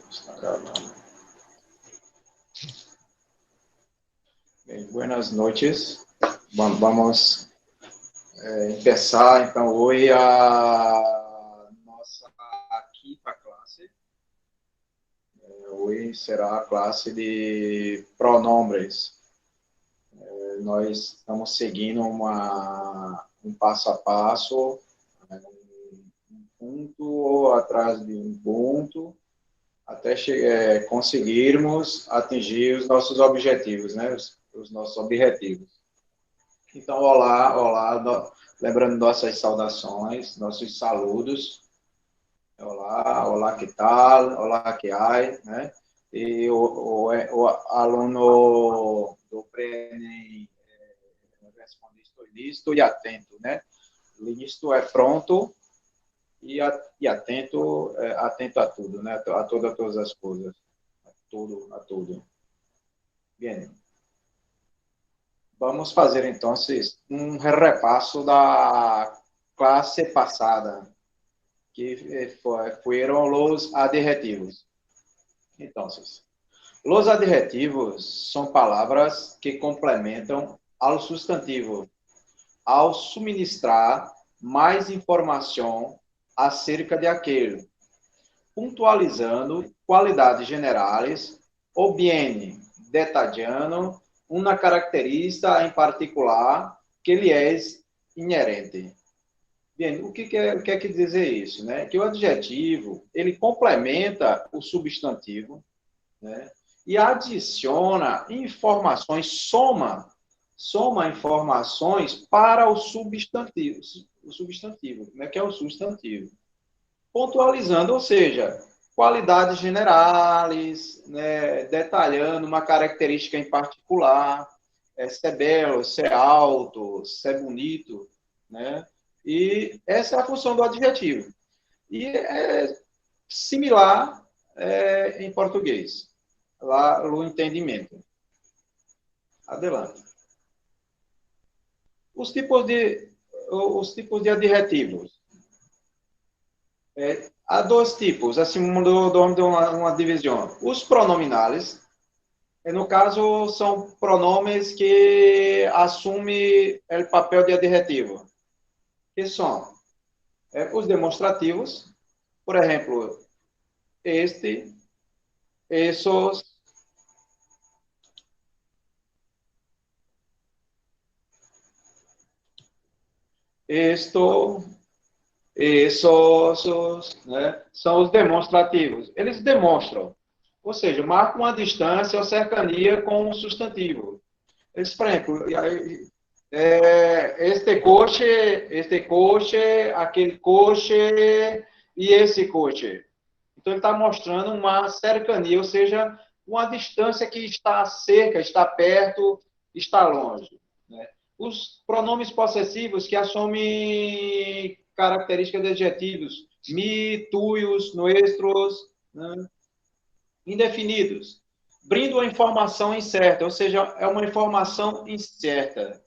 Está gravando. Bem, buenas noches. Vamos começar, então, hoje a nossa quinta classe. Hoje será a classe de pronombres. Nós estamos seguindo um passo a passo, um ponto atrás de um ponto, até conseguirmos atingir os nossos objetivos, né? Os nossos objetivos. Então, olá, lembrando nossas saudações, nossos saludos. Olá, que tal? Olá, que hay, né? E o aluno do PRENEM responde: estou listo e atento, né? Listo é pronto e atento, atento a tudo, né? A todas as coisas, a tudo. Bem, vamos fazer então um repasso da classe passada, que foram os adjetivos. Então, os adjetivos são palavras que complementam ao substantivo, ao suministrar mais informação acerca de aquele, puntualizando qualidades generais ou bien detalhando uma característica em particular que lhe é inerente. Bem, o que quer dizer isso? Né? Que o adjetivo, ele complementa o substantivo, né? E adiciona informações, soma informações para o substantivo, né? Que é o substantivo. Pontualizando, ou seja, qualidades generais, né? Detalhando uma característica em particular, se é belo, se é alto, se é bonito, né? E essa é a função do adjetivo. E é similar em português, lá no entendimento. Adelante. Os tipos de adjetivos. Há dois tipos, assim, uma divisão. Os pronominais, no caso, são pronomes que assumem o papel de adjetivo, que são os demonstrativos, por exemplo, este, esos, esto, esos, né? São os demonstrativos. Eles demonstram, ou seja, marcam uma distância ou cercania com o substantivo. Eles, por exemplo, este coche, aquele coche e esse coche. Então, ele está mostrando uma cercania, ou seja, uma distância que está cerca, está perto, está longe. Né? Os pronomes possessivos que assumem características de adjetivos, mi, tuyos, nuestros, né? Indefinidos. Brindam a informação incerta, ou seja, é uma informação incerta.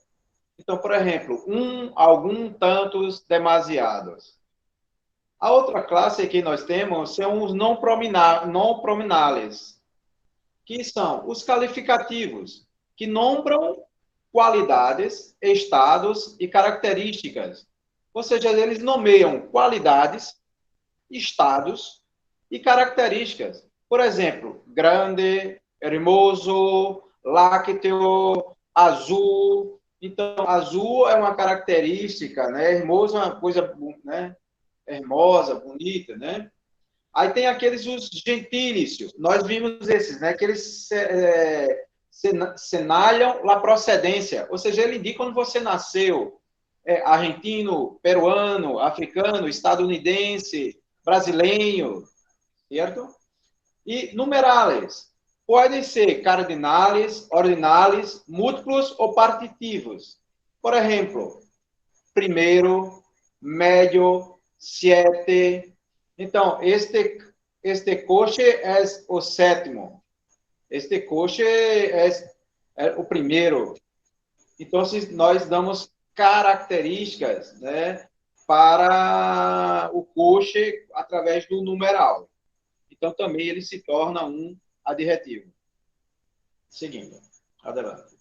Então, por exemplo, algum, tantos, demasiados. A outra classe que nós temos são os não prominales, que são os qualificativos, que nombram qualidades, estados e características. Ou seja, eles nomeiam qualidades, estados e características. Por exemplo, grande, hermoso, lácteo, azul. Então, azul é uma característica, né? Hermoso é uma coisa, né? Hermosa, bonita, né? Aí tem aqueles os gentílicos. Nós vimos esses, né? Que eles senalham a procedência, ou seja, ele indica onde você nasceu, argentino, peruano, africano, estadunidense, brasileiro, certo? E numerales podem ser cardinales, ordinales, múltiplos ou partitivos. Por exemplo, primeiro, médio, siete. Então, este coche é o sétimo. Este coche é o primeiro. Então, nós damos características, né, para o coche através do numeral. Então, também ele se torna um adjetivo. Seguindo. Adelante.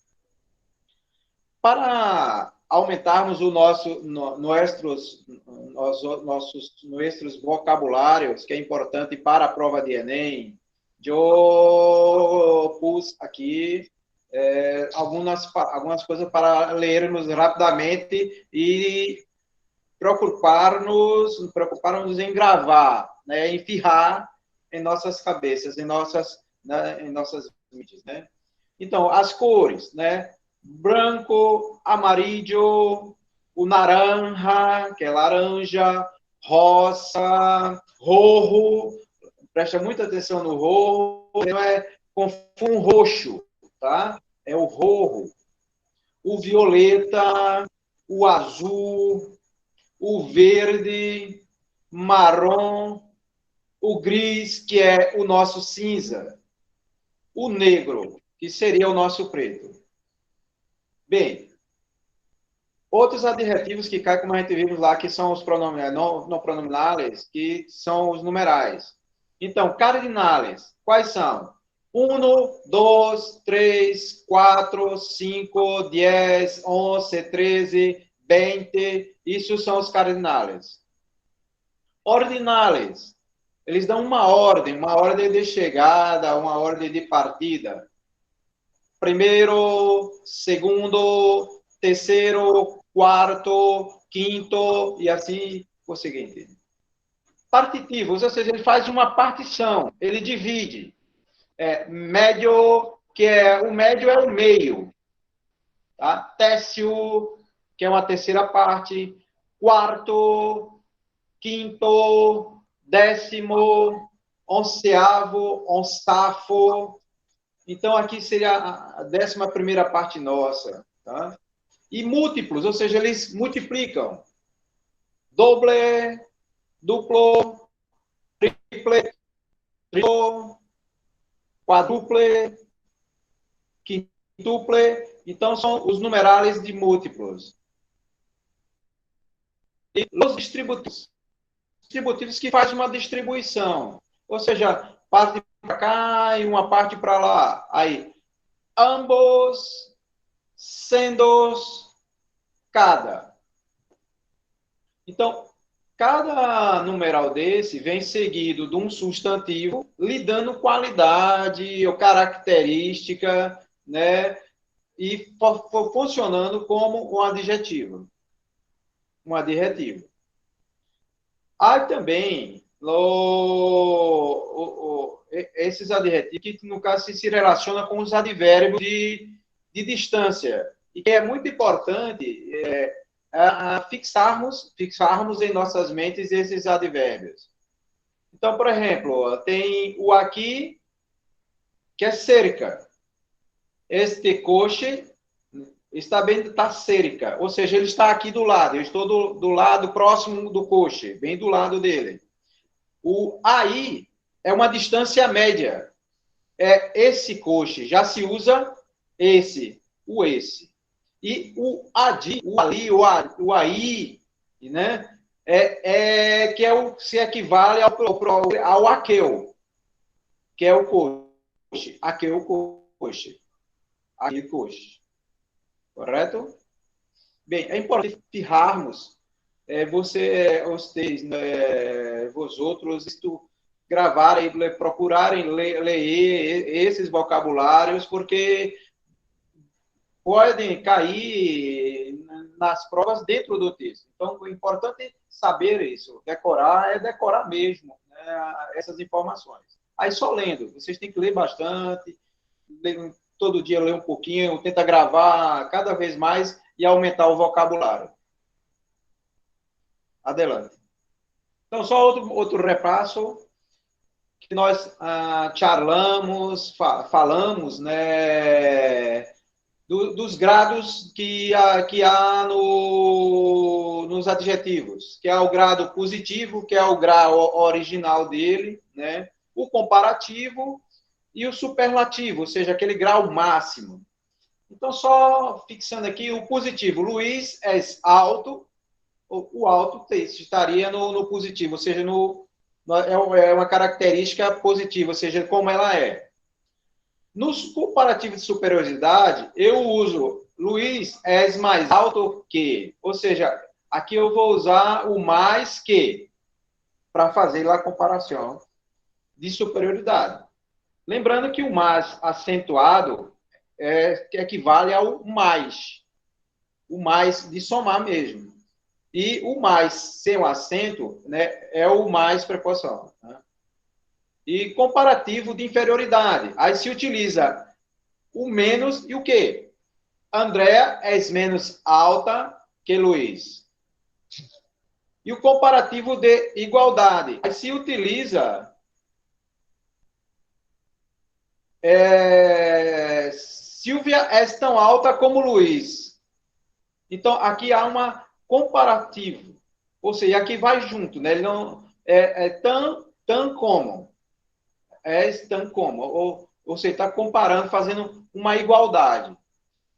Para aumentarmos o nossos vocabulários, que é importante para a prova de Enem, eu pus aqui algumas coisas para lermos rapidamente e preocuparmos em gravar, né, em firrar em nossas cabeças, em nossas mentes, né? Então, as cores, né? Branco, amarillo, o naranja, que é laranja, rosa, rojo. Presta muita atenção no rojo, não é com roxo, tá? É o rojo. O violeta, o azul, o verde, marrom, o gris, que é o nosso cinza, o negro, que seria o nosso preto. Bem, outros adjetivos que caem, como a gente viu lá, que são os pronominais, não pronominais, que são os numerais. Então, cardinales, quais são? 1, 2, 3, 4, 5, 10, 11, 13, 20. Isso são os cardinales. Ordinales, eles dão uma ordem de chegada, uma ordem de partida. Primeiro, segundo, terceiro, quarto, quinto, e assim por seguinte. Partitivos, ou seja, ele faz uma partição, ele divide. Médio, o médio é o meio. Tá? Tercio, que é uma terceira parte. Quarto, quinto, décimo, onceavo, onçafo. Então, aqui seria a 11ª parte nossa. Tá? E múltiplos, ou seja, eles multiplicam. Doble, duplo, triple, triplo, quadruple, quintuple. Então, são os numerais de múltiplos. E os distributivos. Distributivos que fazem uma distribuição. Ou seja, parte para cá e uma parte para lá. Aí, ambos, sendo, cada. Então, cada numeral desse vem seguido de um substantivo lhe dando qualidade ou característica, né? E funcionando como um adjetivo. Um adjetivo. Há também esses adjetivos que, no caso, se relacionam com os advérbios de distância. E que é muito importante fixarmos em nossas mentes esses advérbios. Então, por exemplo, tem o aqui, que é cerca. Este coche está cerca, ou seja, ele está aqui do lado. Eu estou do lado próximo do coche, bem do lado dele. O aí é uma distância média. É esse coche. Já se usa esse, o esse. E o adi, o ali, o aí, né? Que se equivale ao aqueu, que é o coche. Aqueu, coche. Aqui, coche. Correto? Bem, é importante firmarmos vocês, vosotros, gravarem, procurarem ler esses vocabulários, porque podem cair nas provas dentro do texto. Então, é importante saber isso. Decorar é decorar mesmo, né, essas informações. Aí, só lendo. Vocês têm que ler bastante, todo dia ler um pouquinho, tenta gravar cada vez mais e aumentar o vocabulário. Adelante. Então, só outro repasso que nós falamos, né, dos grados que há nos adjetivos, que é o grado positivo, que é o grau original dele, né, o comparativo e o superlativo, ou seja, aquele grau máximo. Então, só fixando aqui o positivo. Luiz é alto, o alto estaria no positivo, ou seja, no é uma característica positiva, ou seja, como ela é. Nos comparativos de superioridade, eu uso Luiz és mais alto que, ou seja, aqui eu vou usar o mais que para fazer a comparação de superioridade. Lembrando que o mais acentuado equivale ao mais, o mais de somar mesmo. E o mais sem o acento, né, é o mais preposição. Né? E comparativo de inferioridade. Aí se utiliza o menos e o quê? Andréa é menos alta que Luiz. E o comparativo de igualdade. Aí se utiliza Silvia é tão alta como Luiz. Então, aqui há uma comparativo. Ou seja, aqui vai junto, né? Ele não tão como. É tão como. Ou seja, está comparando, fazendo uma igualdade.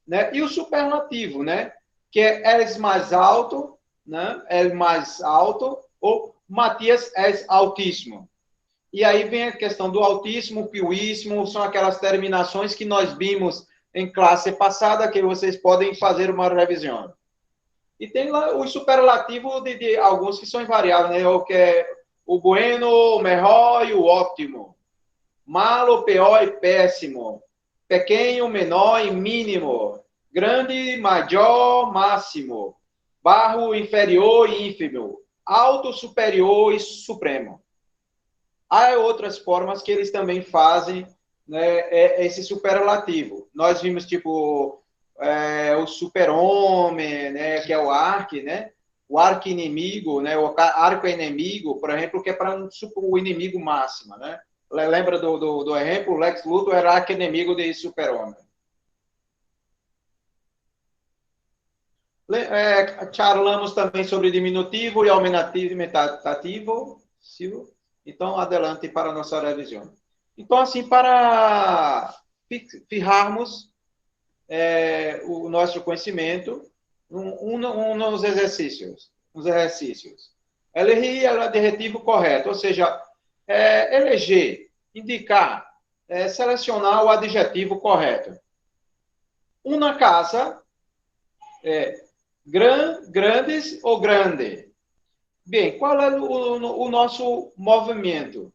Né? E o superlativo, né? Que é mais alto, né? É mais alto, ou Matias é altíssimo. E aí vem a questão do altíssimo, piuíssimo, são aquelas terminações que nós vimos em classe passada, que vocês podem fazer uma revisão. E tem lá o superlativo de alguns que são invariáveis, né? O que é o bueno, o melhor e o ótimo. Malo, pior e péssimo. Pequeno, menor e mínimo. Grande, maior, máximo. Barro, inferior e ínfimo. Alto, superior e supremo. Há outras formas que eles também fazem, né, esse superlativo. Nós vimos, tipo, o super-homem, né, que é o arque, né? O arqui-inimigo, né? O arco-inimigo, por exemplo, que é para o inimigo máximo, né? Lembra do exemplo? Lex Luthor era arqui-inimigo de super-homem. Charlamos também sobre diminutivo e aumentativo. Então, adelante para a nossa revisão. Então, assim, para firmarmos o nosso conhecimento nos exercícios. Eleger o adjetivo correto, ou seja, eleger, indicar, selecionar o adjetivo correto. Uma casa, grandes ou grande? Bem, qual é o nosso movimento?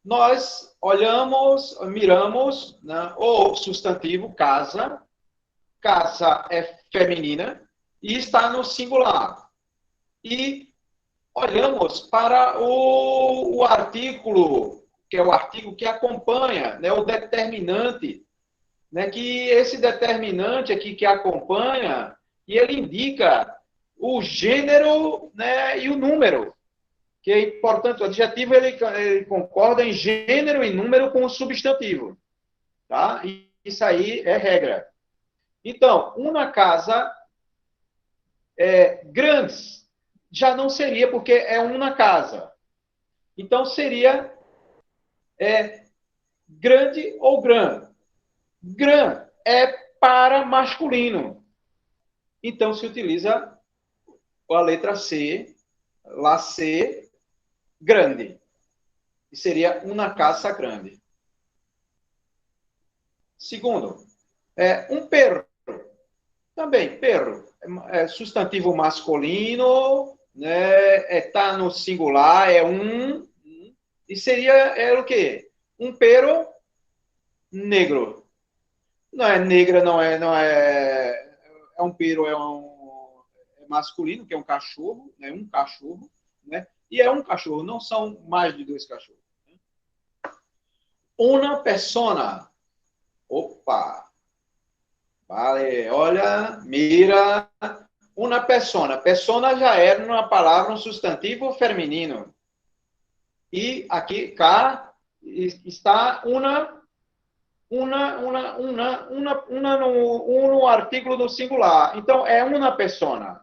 Nós olhamos, miramos, né, o substantivo casa. Casa é feminina e está no singular. E olhamos para o artículo, que é o artigo que acompanha, né, o determinante, né, que esse determinante aqui que acompanha, e ele indica o gênero, né, e o número. Que é importante, o adjetivo ele concorda em gênero e número com o substantivo. Tá? E isso aí é regra. Então, uma casa grande já não seria, porque é uma casa. Então, seria grande ou gran. Gran é para masculino. Então, se utiliza a letra C, lá C, grande. E seria uma casa grande. Segundo, um perro. Também, perro. É substantivo masculino, né? Tá no singular, é um. E seria o quê? Um perro negro. Não é negra, não é. É um perro, é masculino, que é um cachorro, né? Um cachorro, né? E é um cachorro, não são mais de 2 cachorros. Uma persona. Opa! Vale, olha, mira. Uma persona. Persona já é uma palavra, um substantivo feminino. E aqui, cá, está no artigo do singular. Então, é uma persona.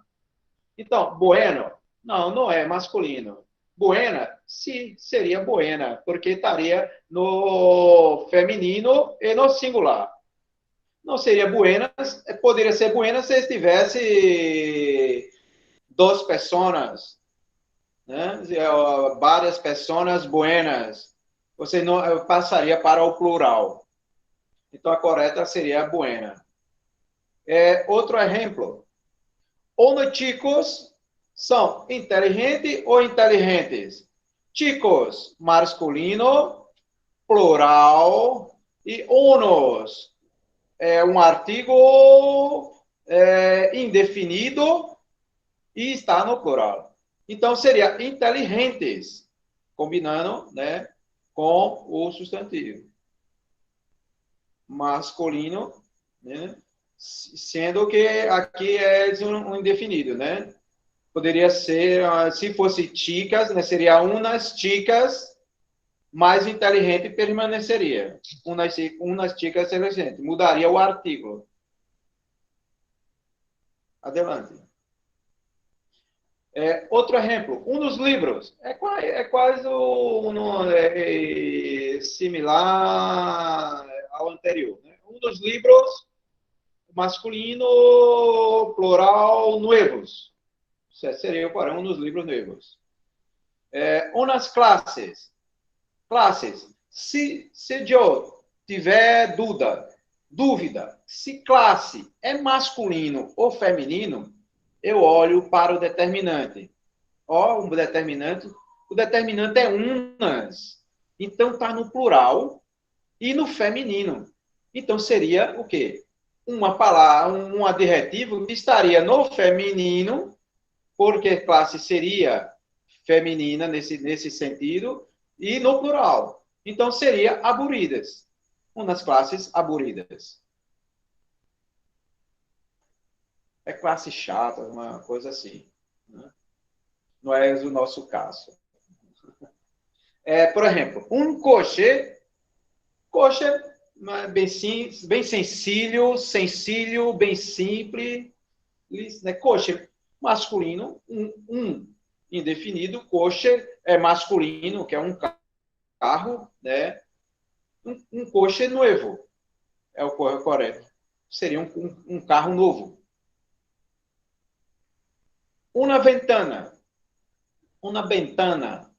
Então, bueno, não é masculino. Buena, sim, seria buena, porque estaria no feminino e no singular. Não seria buenas, poderia ser buenas se estivesse 2 pessoas, né? Várias pessoas buenas. Você não passaria para o plural. Então, a correta seria buena. Outro exemplo. Os chicos são inteligentes ou inteligentes? Chicos, masculino, plural, e unos, um artigo indefinido e está no plural. Então, seria inteligentes, combinando, né, com o substantivo. Masculino, né, sendo que aqui é um indefinido, né? Poderia ser, se fosse chicas, né, seria umas chicas, mais inteligente permaneceria. Umas chicas inteligentes. Mudaria o artigo. Adelante. Outro exemplo, um dos livros. É quase similar ao anterior. Né? Um dos livros, masculino, plural, nuevos. Seria para um dos livros nuevos. Umas classes. Classes. Se eu tiver dúvida, se classe é masculino ou feminino, eu olho para o determinante. O determinante é unas. Então, está no plural e no feminino. Então, seria o quê? Uma palavra, um adjetivo que estaria no feminino, porque classe seria feminina nesse sentido, e no plural. Então, seria aburridas. Umas classes aburridas. É classe chata, uma coisa assim. Né? Não é o nosso caso. Por exemplo, um coche bem sensível, bem simples. Né? Coche masculino, indefinido. Coche é masculino, que é um carro, né? Um coche novo é o correto. Seria um carro novo. Uma ventana.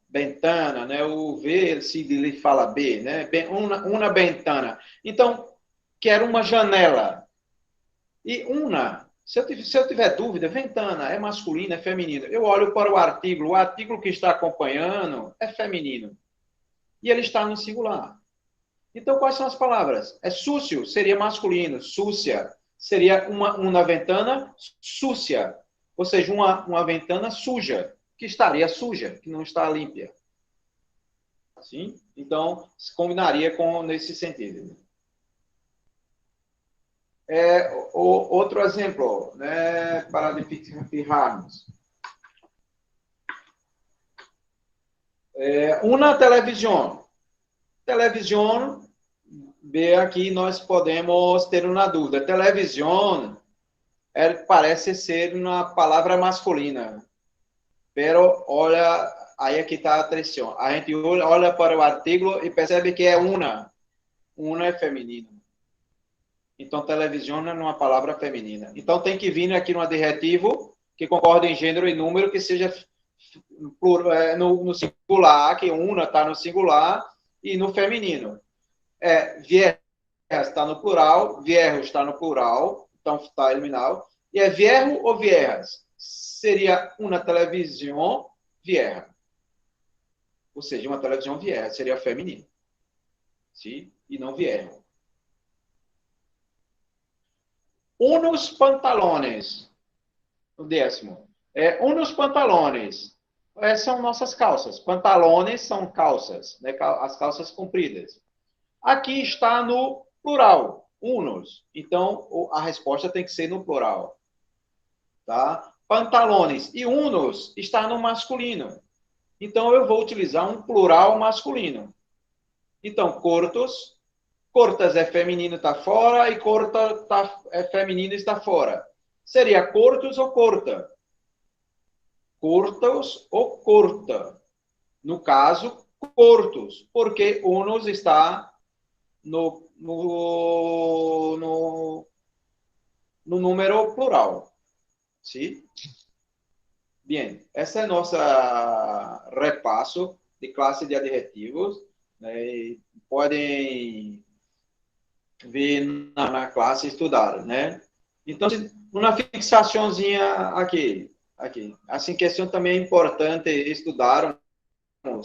Ventana, né? O V, se ele fala B, né? Uma ventana. Então, quero uma janela. E se eu tiver dúvida, ventana é masculino, é feminino. Eu olho para o artigo que está acompanhando é feminino. E ele está no singular. Então, quais são as palavras? Súcio seria masculino, súcia seria uma ventana súcia, ou seja, uma ventana suja, que estaria suja, que não está limpa. Sim? Então, se combinaria nesse sentido. Outro exemplo, né, para fijarmos. Uma televisão. Televisão, aqui nós podemos ter uma dúvida. Televisão parece ser uma palavra masculina. Pero, olha, aí é que está a questão. A gente olha para o artigo e percebe que é uma. Uma é feminino. Então, televisão é uma palavra feminina. Então, tem que vir aqui no adjetivo que concorda em gênero e número, que seja no singular, que una está no singular, e no feminino. Viejas está no plural, viejos está no plural, então está eliminado. E é viejo ou viejas? Seria uma televisão vieja. Ou seja, uma televisão vieja seria feminino. Sim? E não viejo. Unos pantalones. O 10º. Unos pantalones. São nossas calças. Pantalones são calças, né? As calças compridas. Aqui está no plural, unos. Então, a resposta tem que ser no plural. Tá? Pantalones e unos está no masculino. Então, eu vou utilizar um plural masculino. Então, cortos. Cortas é feminino, está fora, e corta é feminino, está fora. Seria cortos ou corta? Cortos ou corta? No caso, cortos, porque unos está no número plural. Sim? Bem, essa é a nossa repasso de classe de adjetivos, né? E podem ver na classe estudar, né? Então, uma fixaçãozinha aqui. Assim, questão também é importante estudar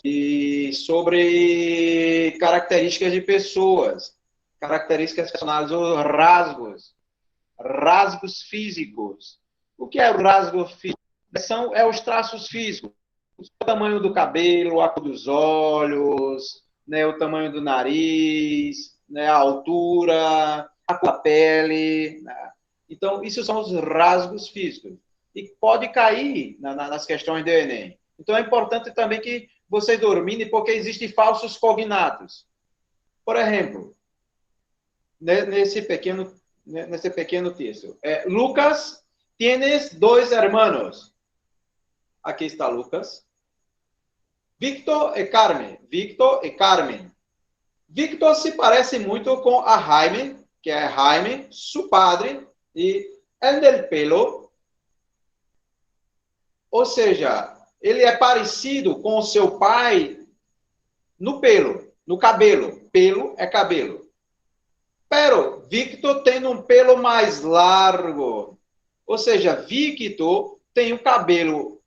e sobre características de pessoas, características personais ou rasgos físicos. O que é o rasgo físico? É os traços físicos. O tamanho do cabelo, a cor dos olhos, né, o tamanho do nariz, né, a altura, a cor da pele. Né? Então, isso são os rasgos físicos. E pode cair nas questões do Enem. Então, é importante também que vocês dominem, porque existem falsos cognatos. Por exemplo, nesse pequeno texto. Lucas, tienes dois hermanos. Aqui está Lucas. Victor e Carmen. Victor e Carmen. Victor se parece muito com a Jaime, que é Jaime, seu padre, e el del pelo. Ou seja, ele é parecido com o seu pai no pelo, no cabelo. Pelo é cabelo. Pero Victor tem um pelo mais largo. Ou seja, Victor tem o cabelo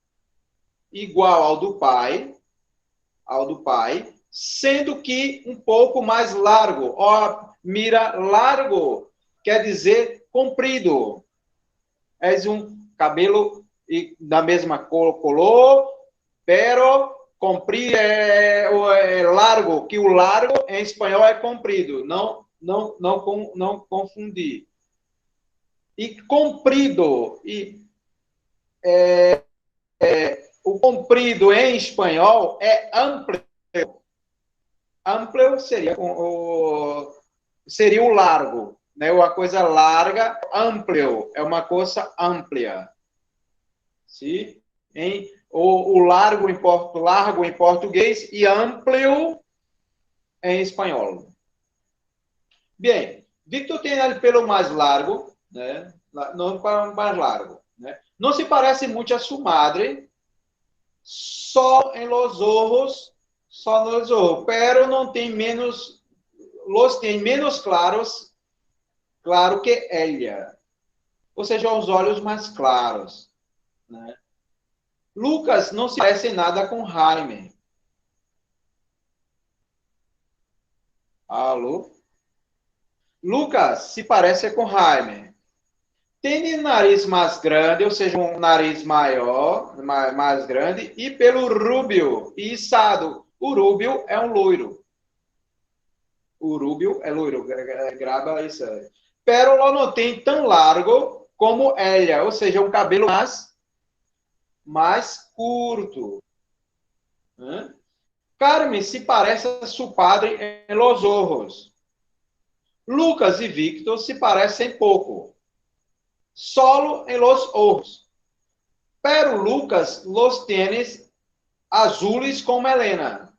igual ao do pai, sendo que um pouco mais largo. Ó, mira, largo quer dizer comprido. É um cabelo da mesma color, pero comprido é largo, que o largo em espanhol é comprido. Não confundir. E comprido, o comprido em espanhol é amplo. Amplo seria o largo, né? Uma coisa larga, amplo é uma coisa ampla. Sim? O largo em português e amplo em espanhol. Bem, Victor tem o pelo mais largo, né? Não para mais largo, né? Não se parece muito a sua madre, só nos olhos, pero não tem menos, los tem menos claro que ela. Ou seja, os olhos mais claros, né? Lucas não se parece nada com Jaime. Alô? Lucas se parece com Jaime. Tem nariz mais grande, ou seja, um nariz maior, mais grande, e pelo rubio e içado. O rubio é um loiro. O rubio é loiro, grava isso aí. Pero não tem tão largo como ela, ou seja, um cabelo mais curto. Carmen se parece a seu padre em los ojos. Lucas e Victor se parecem pouco. Solo en los ojos. Pero Lucas los tiene azules como Helena.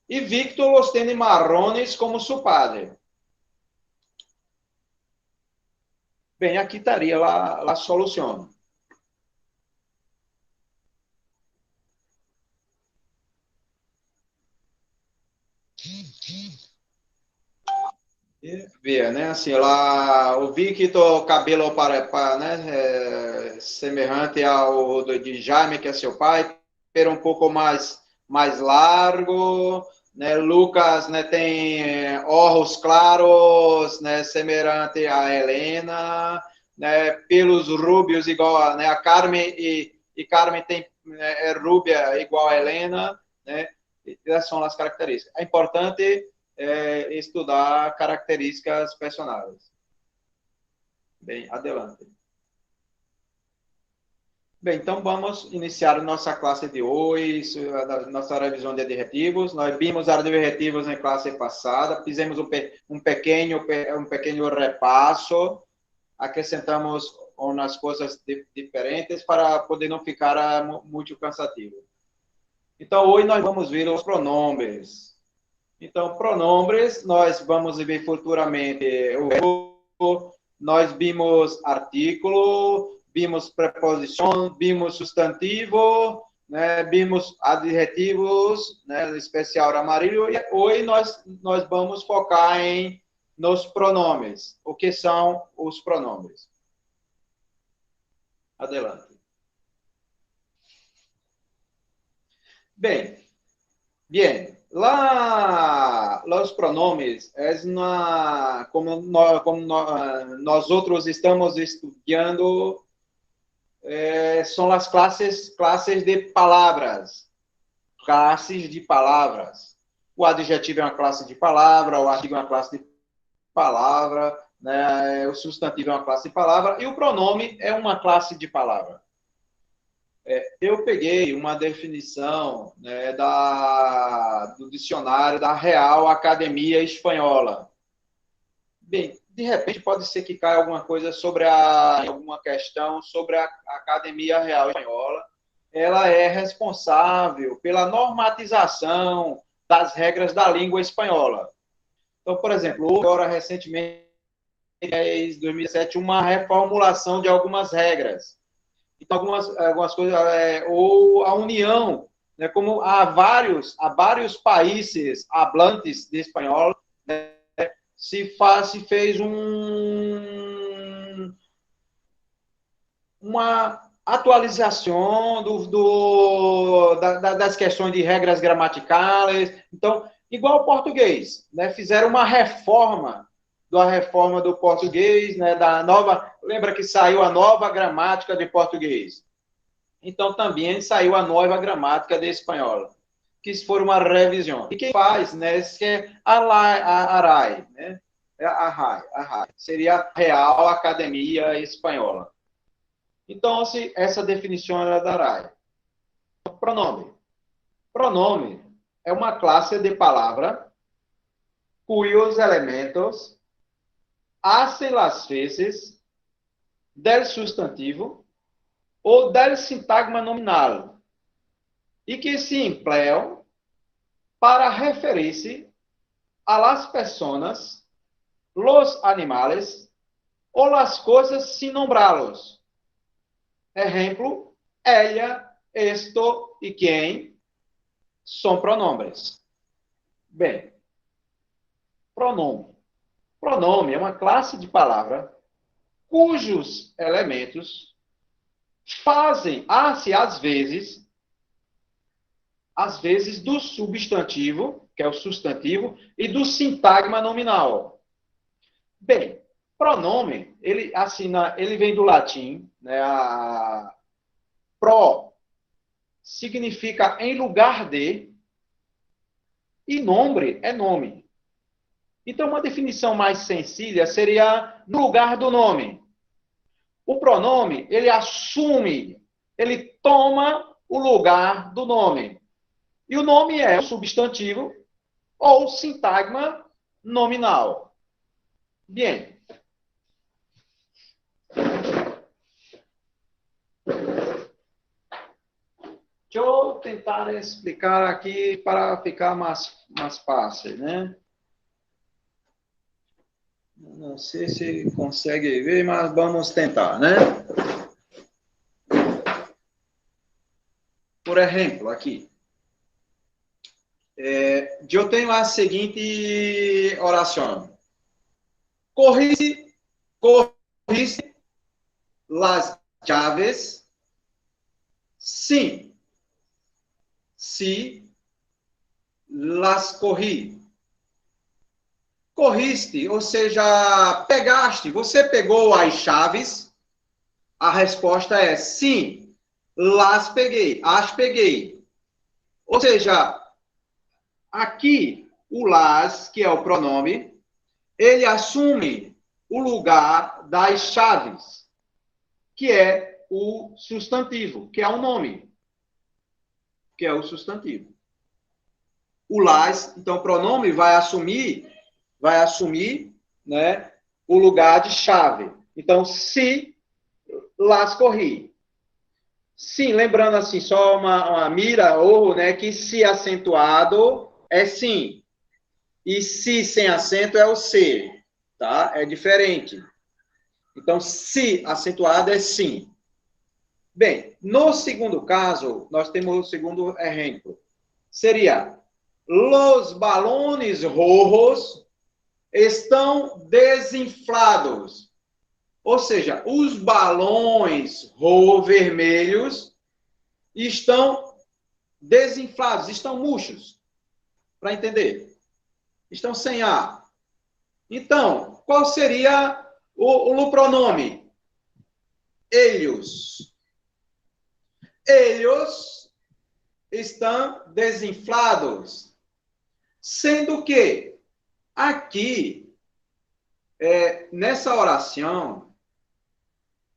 E Victor los tiene marrones como seu padre. Bem, aqui estaria a solução. Vê, né? Assim, lá o Victor, cabelo né, semelhante ao de Jaime, que é seu pai, pero um pouco mais largo, né? Lucas, né, tem olhos claros, né, semelhante a Helena, né, pelos rúbios igual, né, a Carmen e Carmen tem é rúbia igual a Helena, né? Essas são as características. É importante estudar características personais. Bem, adelante. Bem, então vamos iniciar nossa classe de hoje, nossa revisão de adjetivos. Nós vimos adjetivos na classe passada, fizemos um pequeno repasso, acrescentamos umas coisas diferentes para poder não ficar muito cansativo. Então, hoje nós vamos ver os pronomes. Então, pronomes, nós vamos ver futuramente o verbo, nós vimos artículo, vimos preposição, vimos substantivo, né, vimos adjetivos, né, especial amarillo, e hoje nós vamos focar nos pronomes. O que são os pronomes? Adelante. Bem, lá, os pronomes, como nós outros estamos estudando, são as classes de palavras. Classes de palavras. O adjetivo é uma classe de palavra, o artigo é uma classe de palavra, né? O substantivo é uma classe de palavra, e o pronome é uma classe de palavra. Eu peguei uma definição, né, do dicionário da Real Academia Espanhola. Bem, de repente pode ser que caia alguma coisa alguma questão sobre a Academia Real Espanhola. Ela é responsável pela normatização das regras da língua espanhola. Então, por exemplo, houve agora recentemente, em 2007, uma reformulação de algumas regras. Então, algumas coisas, ou a união, né, como há vários países hablantes de espanhol, né, se fez uma atualização das questões de regras gramaticais. Então, igual ao português, né, fizeram uma reforma do português, né, lembra que saiu a nova gramática de português? Então, também saiu a nova gramática de espanhol, que foi uma revisão. E quem faz, né, é a ARAE, né? A seria a Real Academia Espanhola. Então, essa definição era da ARAE. Pronome. Pronome é uma classe de palavra cujos elementos hacen las veces del sustantivo ou del sintagma nominal e que se empleam para referir-se a las personas, los animales ou las coisas sin nombrá-los. Exemplo, ella, esto e quem são pronomes. Bem, pronome. Pronome é uma classe de palavra cujos elementos fazem, às vezes do substantivo, que é o substantivo, e do sintagma nominal. Bem, pronome, ele vem do latim, né, pro significa em lugar de, e nombre é nome. Então, uma definição mais sencilla seria no lugar do nome. O pronome, ele assume, ele toma o lugar do nome. E o nome é o substantivo ou sintagma nominal. Bem. Deixa eu tentar explicar aqui para ficar mais fácil, né? Não sei se consegue ver, mas vamos tentar, né? Por exemplo, aqui. Eu tenho a seguinte oração. Corrige las llaves, sim. Se las corri. Corriste, ou seja, pegaste. Você pegou as chaves? A resposta é sim. Las peguei. As peguei. Ou seja, aqui o las, que é o pronome, ele assume o lugar das chaves, que é o substantivo, que é o nome, que é o substantivo. O las, então, o pronome vai assumir, né, o lugar de chave. Então, se las corri. Sim, lembrando assim, só uma mira, ou, né, que se acentuado é sim. E se sem acento é o se, tá? É diferente. Então, se acentuado é sim. Bem, no segundo caso, nós temos o segundo exemplo. Seria, los balones rojos estão desinflados. Ou seja, os balões vermelhos estão desinflados, estão murchos. Para entender. Estão sem ar. Então, qual seria o pronome? Eles. Eles estão desinflados. Sendo que, aqui, nessa oração,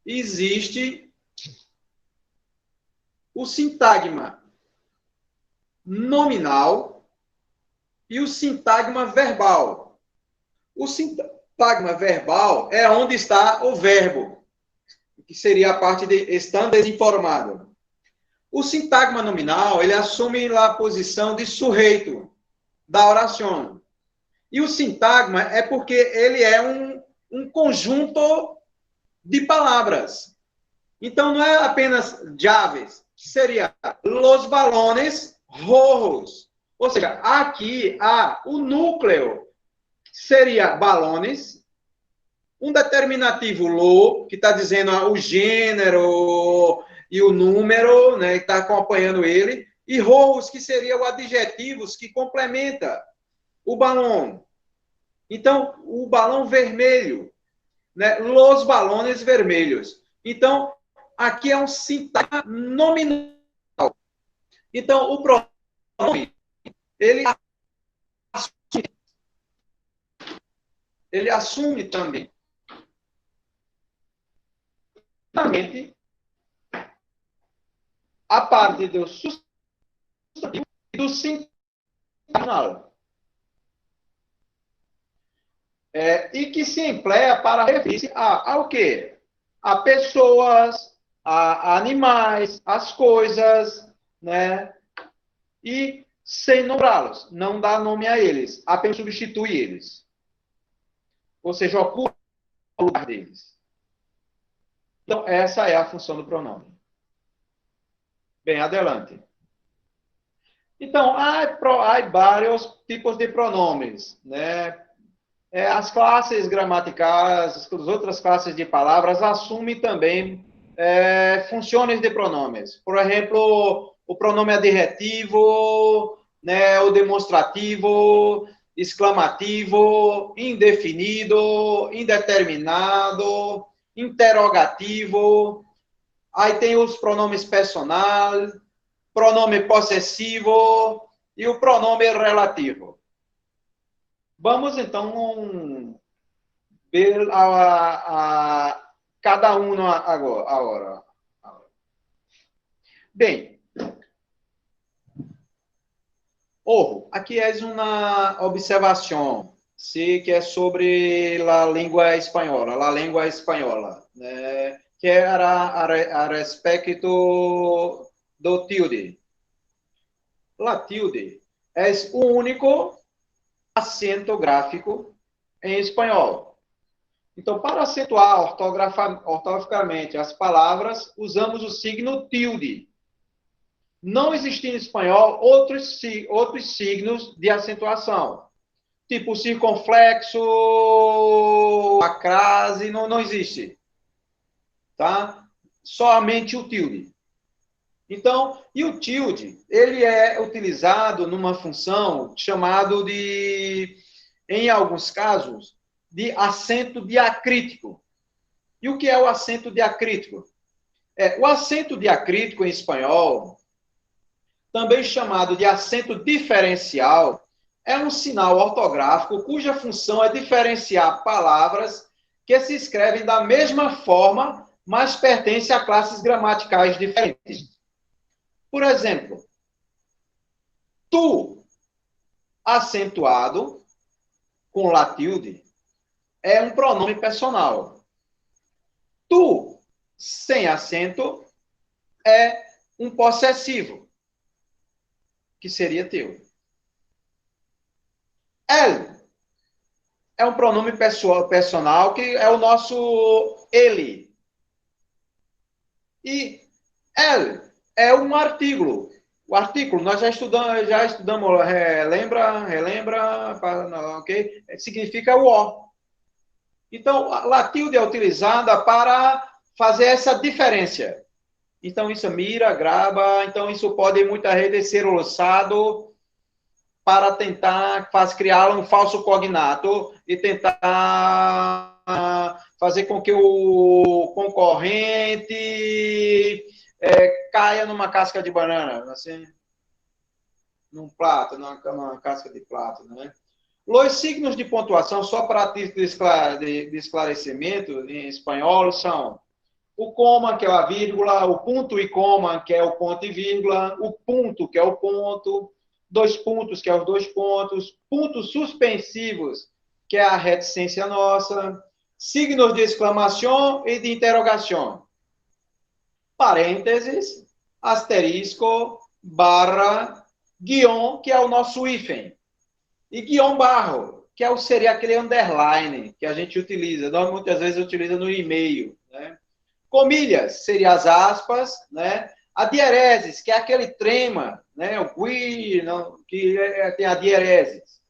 existe o sintagma nominal e o sintagma verbal. O sintagma verbal é onde está o verbo, que seria a parte de estão desinformado. O sintagma nominal, ele assume lá a posição de sujeito da oração. E o sintagma é porque ele é um conjunto de palavras. Então, não é apenas llaves, seria los balones rojos. Ou seja, aqui há o núcleo, seria balones, um determinativo lo, que está dizendo o gênero e o número, né, que está acompanhando ele, e rojos, que seria o adjetivos que complementa o balão. Então, o balão vermelho, né, los balones vermelhos. Então, aqui é um sintagma nominal. Então, o pronome, ele assume também a parte do substantivo e do sintagma. E que se empleia para referir-se ao quê? A pessoas, a animais, as coisas, né? E sem nombrá-los, não dá nome a eles, apenas substitui eles. Ou seja, ocupa o lugar deles. Então, essa é a função do pronome. Bem, adelante. Então, há vários tipos de pronomes, né? As classes gramaticais, as outras classes de palavras assumem também funções de pronomes. Por exemplo, o pronome adjetivo, né, o demonstrativo, exclamativo, indefinido, indeterminado, interrogativo. Aí tem os pronomes personal, pronome possessivo e o pronome relativo. Vamos, então, ver cada um agora. Bem, aqui é uma observação, que é sobre a língua espanhola, né, que era a respeito do tilde. La tilde é o único acento gráfico em espanhol. Então, para acentuar ortograficamente as palavras, usamos o signo tilde. Não existem em espanhol outros signos de acentuação. Tipo circunflexo, a crase, não existe. Tá? Somente o tilde. Então, e o tilde, ele é utilizado numa função chamado de, em alguns casos, de acento diacrítico. E o que é o acento diacrítico? O acento diacrítico em espanhol, também chamado de acento diferencial, é um sinal ortográfico cuja função é diferenciar palavras que se escrevem da mesma forma, mas pertencem a classes gramaticais diferentes. Por exemplo, tu, acentuado, com la tilde, é um pronome personal. Tu, sem acento, é um possessivo, que seria teu. El é um pronome personal, que é o nosso ele. E El é um artigo. O artigo, nós já estudamos, relembra, ok? Significa o O. Então, a tilde é utilizada para fazer essa diferença. Então, isso mira, grava, então isso pode muitas vezes ser usado para tentar criar um falso cognato e tentar fazer com que o concorrente caia numa casca de banana, assim, num prato, numa casca de prato, né? Os signos de pontuação, só para título de esclarecimento, em espanhol, são o coma, que é a vírgula, o ponto e coma, que é o ponto e vírgula, o ponto, que é o ponto, dois pontos, que é os dois pontos, pontos suspensivos, que é a reticência nossa, signos de exclamação e de interrogação, parênteses, asterisco, barra, guion, que é o nosso hífen, e guion barro, que seria aquele underline que a gente utiliza, nós muitas vezes utiliza no e-mail, né? Comilhas, seria as aspas, né? A diereses, que é aquele trema, né? O qui, que tem a diereses.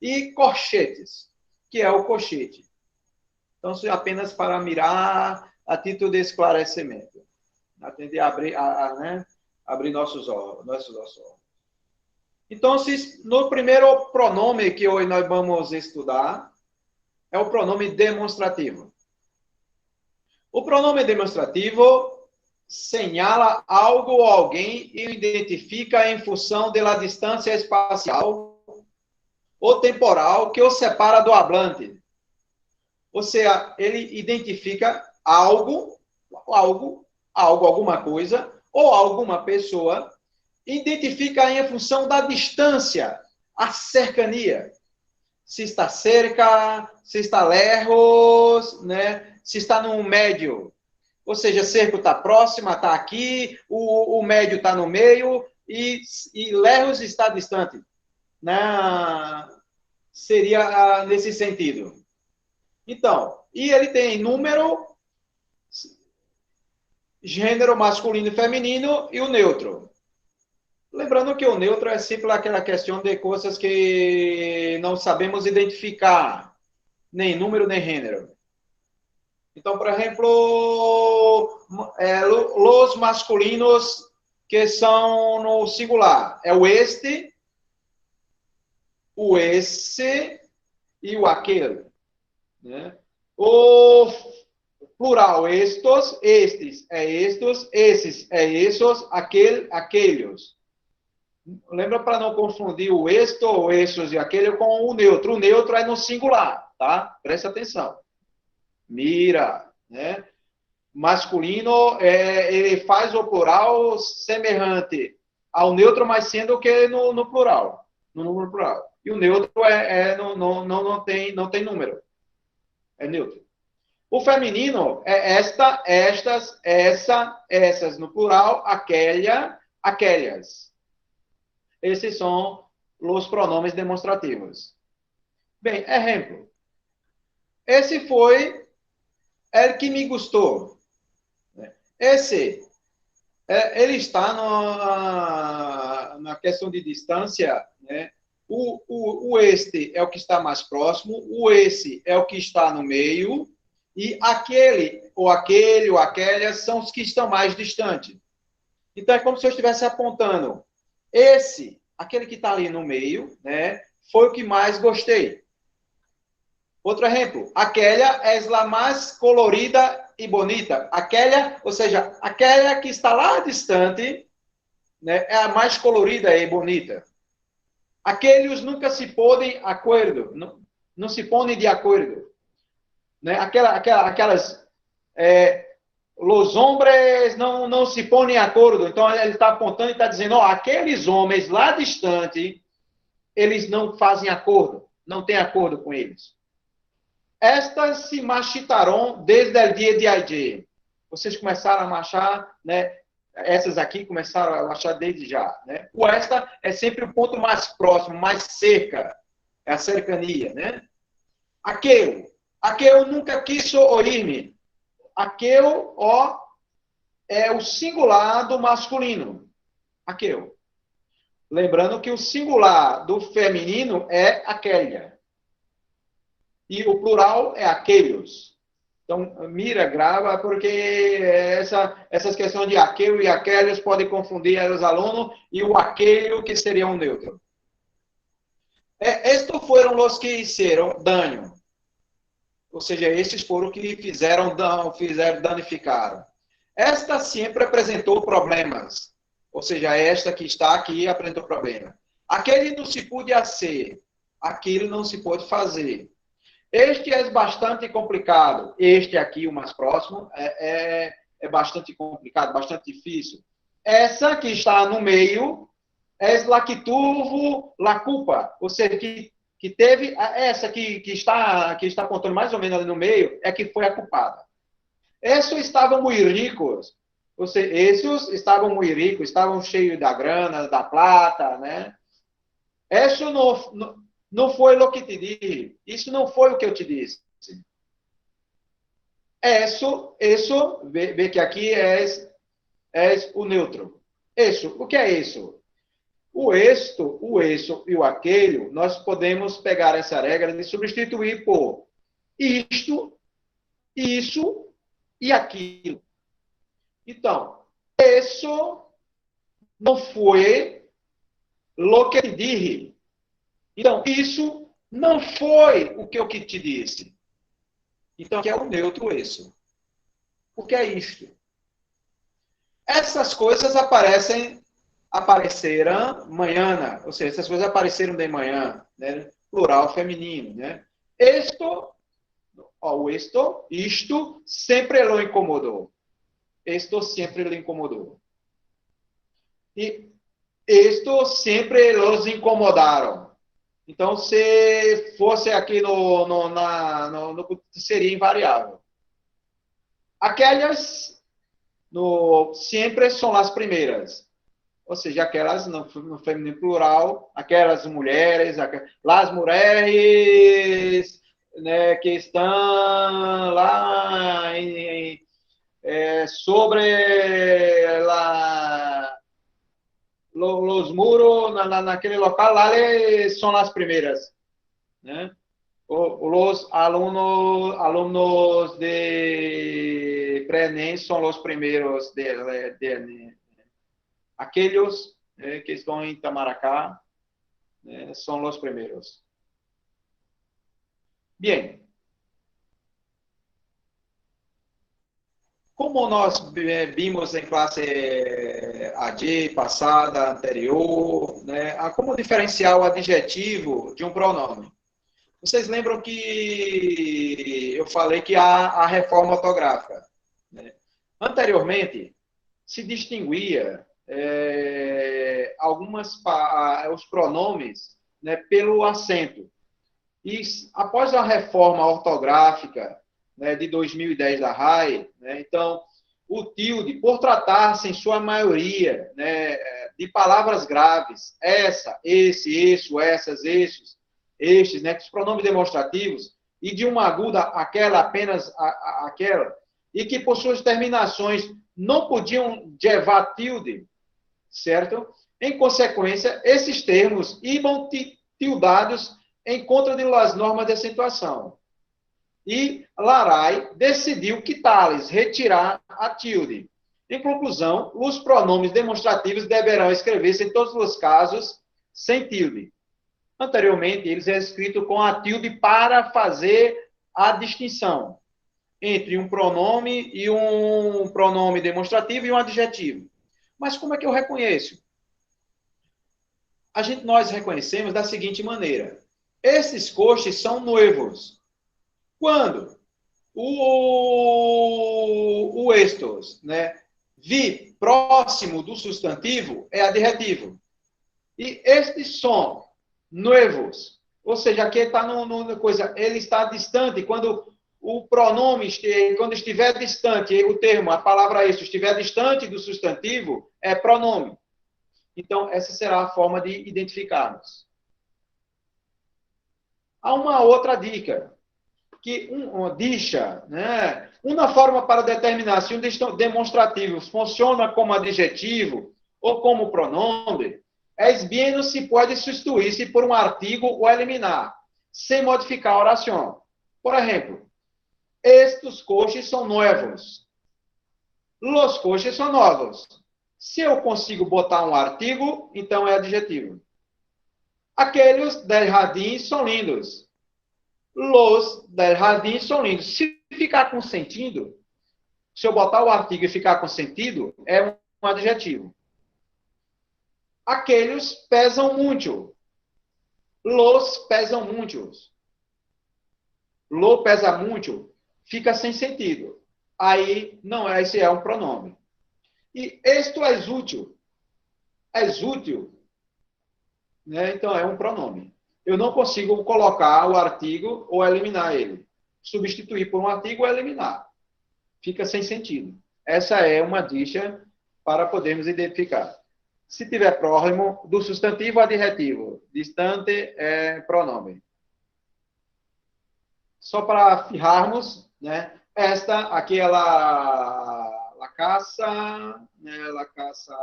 E corchetes, que é o colchete. Então, isso é apenas para mirar a título de esclarecimento. Atender a abrir, né? Abrir nossos olhos. Então, no primeiro pronome que hoje nós vamos estudar, é o pronome demonstrativo. O pronome demonstrativo señala algo ou alguém e identifica em função da distância espacial ou temporal que o separa do hablante. Ou seja, ele identifica algo, alguma coisa, ou alguma pessoa, identifica em função da distância, a cercania. Se está cerca, se está lejos, né? Se está no médio. Ou seja, cerco está próximo, está aqui, o médio está no meio e lejos está distante. Seria nesse sentido. Então, e ele tem número, gênero masculino e feminino e o neutro. Lembrando que o neutro é sempre aquela questão de coisas que não sabemos identificar, nem número, nem gênero. Então, por exemplo, os masculinos que são no singular é o este, o esse e o aquele. Né? O plural, estes é estes, esses é esses, aqueles. Lembra para não confundir o esto, esses e aquele com o neutro. O neutro é no singular, tá? Presta atenção. Mira, né? Masculino, ele faz o plural semelhante ao neutro, mas sendo que no plural, no número plural. E o neutro não tem número. É neutro. O feminino é esta, estas, essa, essas no plural, aquela, aquelas. Esses são os pronomes demonstrativos. Bem, exemplo. Esse foi o que me gostou. Esse, ele está na questão de distância, né? O este é o que está mais próximo, o esse é o que está no meio, e aquele, ou aquelas, são os que estão mais distantes. Então, é como se eu estivesse apontando. Esse, aquele que está ali no meio, né, foi o que mais gostei. Outro exemplo, aquela é a mais colorida e bonita. Aquela, ou seja, aquela que está lá distante, né, é a mais colorida e bonita. Aqueles nunca se podem acordo, não se põem de acordo. Né? Aquelas os homens não se põem de acordo. Então, ele está apontando e está dizendo, aqueles homens lá distante, eles não fazem acordo, não tem acordo com eles. Estas se marchitarão desde o dia de ayer. Vocês começaram a marchar, né? Essas aqui começaram a marchar desde já. Né? O esta é sempre o ponto mais próximo, mais cerca. É a cercania. Né? Aquele nunca quis ouvir-me. Aquele, é o singular do masculino, aquele. Lembrando que o singular do feminino é aquelia. E o plural é aqueles. Então, mira, grava, porque essas questões de aquele e aqueles podem confundir os alunos e o aquele que seria um neutro. Estes foram os que fizeram dano. Ou seja, estes foram que fizeram danificaram. Esta sempre apresentou problemas. Ou seja, esta que está aqui apresentou problema. Aquele não se pode fazer. Aquilo não se pode fazer. Este é bastante complicado. Este aqui, o mais próximo, é bastante complicado, bastante difícil. Essa que está no meio é la que tuvo la culpa. Ou seja, que teve essa que está contando mais ou menos ali no meio, é que foi a culpada. Esses estavam muito ricos. Ou seja, esses estavam muito ricos, estavam cheios da grana, da plata, né? Isso não foi o que te disse. Isso não foi o que eu te disse. Isso, vê que aqui é o neutro. Isso, o que é isso? O isso e o aquele, nós podemos pegar essa regra e substituir por isto, isso e aquilo. Então, isso não foi o que te disse. Então, isso não foi o que eu te disse. Então, que é o neutro isso. O que é isto? Essas coisas apareceram amanhã, ou seja, essas coisas apareceram de manhã, né? Plural feminino, né? Isto sempre o incomodou. Isto sempre o incomodou. E isto sempre os incomodaram. Então, se fosse aqui seria invariável. Aquelas sempre são as primeiras. Ou seja, aquelas no feminino plural, aquelas mulheres, as mulheres, né, que estão lá sobre os muros, naquele local, lá são as primeiras. Né? Os alunos de pré-ENEM são os primeiros de aqueles que estão em Itamaracá são os primeiros. Bem, como nós vimos em classe AD passada, anterior, né, como diferenciar o adjetivo de um pronome? Vocês lembram que eu falei que há a reforma ortográfica. Né? Anteriormente, se distinguia os pronomes, né, pelo acento. E após a reforma ortográfica, né, de 2010 da RAI, né, então, o tilde, por tratar-se em sua maioria, né, de palavras graves, essa, esse, isso, essas, estes, né, os pronomes demonstrativos, e de uma aguda, aquela, apenas aquela, e que por suas terminações não podiam levar tilde, certo? Em consequência, esses termos iam tildados em contra das normas de acentuação. E Laray decidiu quitá-los, retirar a tilde. Em conclusão, os pronomes demonstrativos deverão escrever-se em todos os casos sem tilde. Anteriormente, eles eram escritos com a tilde para fazer a distinção entre um pronome e um pronome demonstrativo e um adjetivo. Mas como é que eu reconheço? Nós reconhecemos da seguinte maneira. Esses coches são noivos. Quando o estos, né, vi próximo do substantivo é adjetivo. E estes são noivos. Ou seja, aqui está coisa, ele está distante. Quando o pronome, quando estiver distante, o termo, a palavra isso, estiver distante do substantivo, é pronome. Então, essa será a forma de identificarmos. Há uma outra dica, que uma dicha, né? Uma forma para determinar se um demonstrativo funciona como adjetivo ou como pronome é vendo se pode substituir-se por um artigo ou eliminar, sem modificar a oração. Por exemplo, estes coches são novos. Los coches são novos. Se eu consigo botar um artigo, então é adjetivo. Aqueles del jardim são lindos. Los del jardim são lindos. Se ficar com sentido, se eu botar o artigo e ficar com sentido, é um adjetivo. Aqueles pesam muito. Los pesam muitos. Lo pesa muito, fica sem sentido. Aí, não, esse é um pronome. E esto é útil. É útil. Né? Então, é um pronome. Eu não consigo colocar o artigo ou eliminar ele. Substituir por um artigo ou eliminar. Fica sem sentido. Essa é uma dica para podermos identificar. Se tiver próximo do substantivo adjetivo, distante é pronome. Só para firmarmos, né? Esta aqui é la casa, né? La casa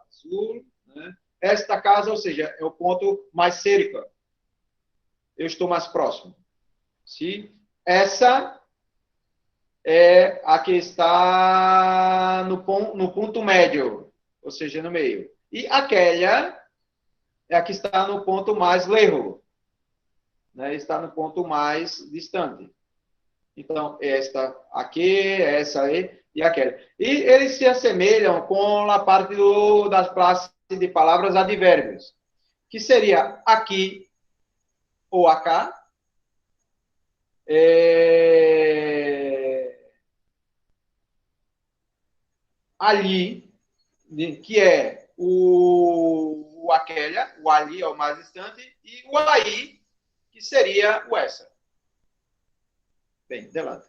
azul, né? Esta casa, ou seja, é o ponto mais cerca. Eu estou mais próximo. Sim? Essa é a que está no ponto médio, ou seja, no meio. E aquela é a que está no ponto mais lejos, né? Está no ponto mais distante. Então, esta aqui, essa aí e aquela. E eles se assemelham com a parte das classes de palavras advérbios, que seria aqui ou acá, ali, que é o aquela, o ali é o mais distante, e o aí, que seria o essa. Bem, delante.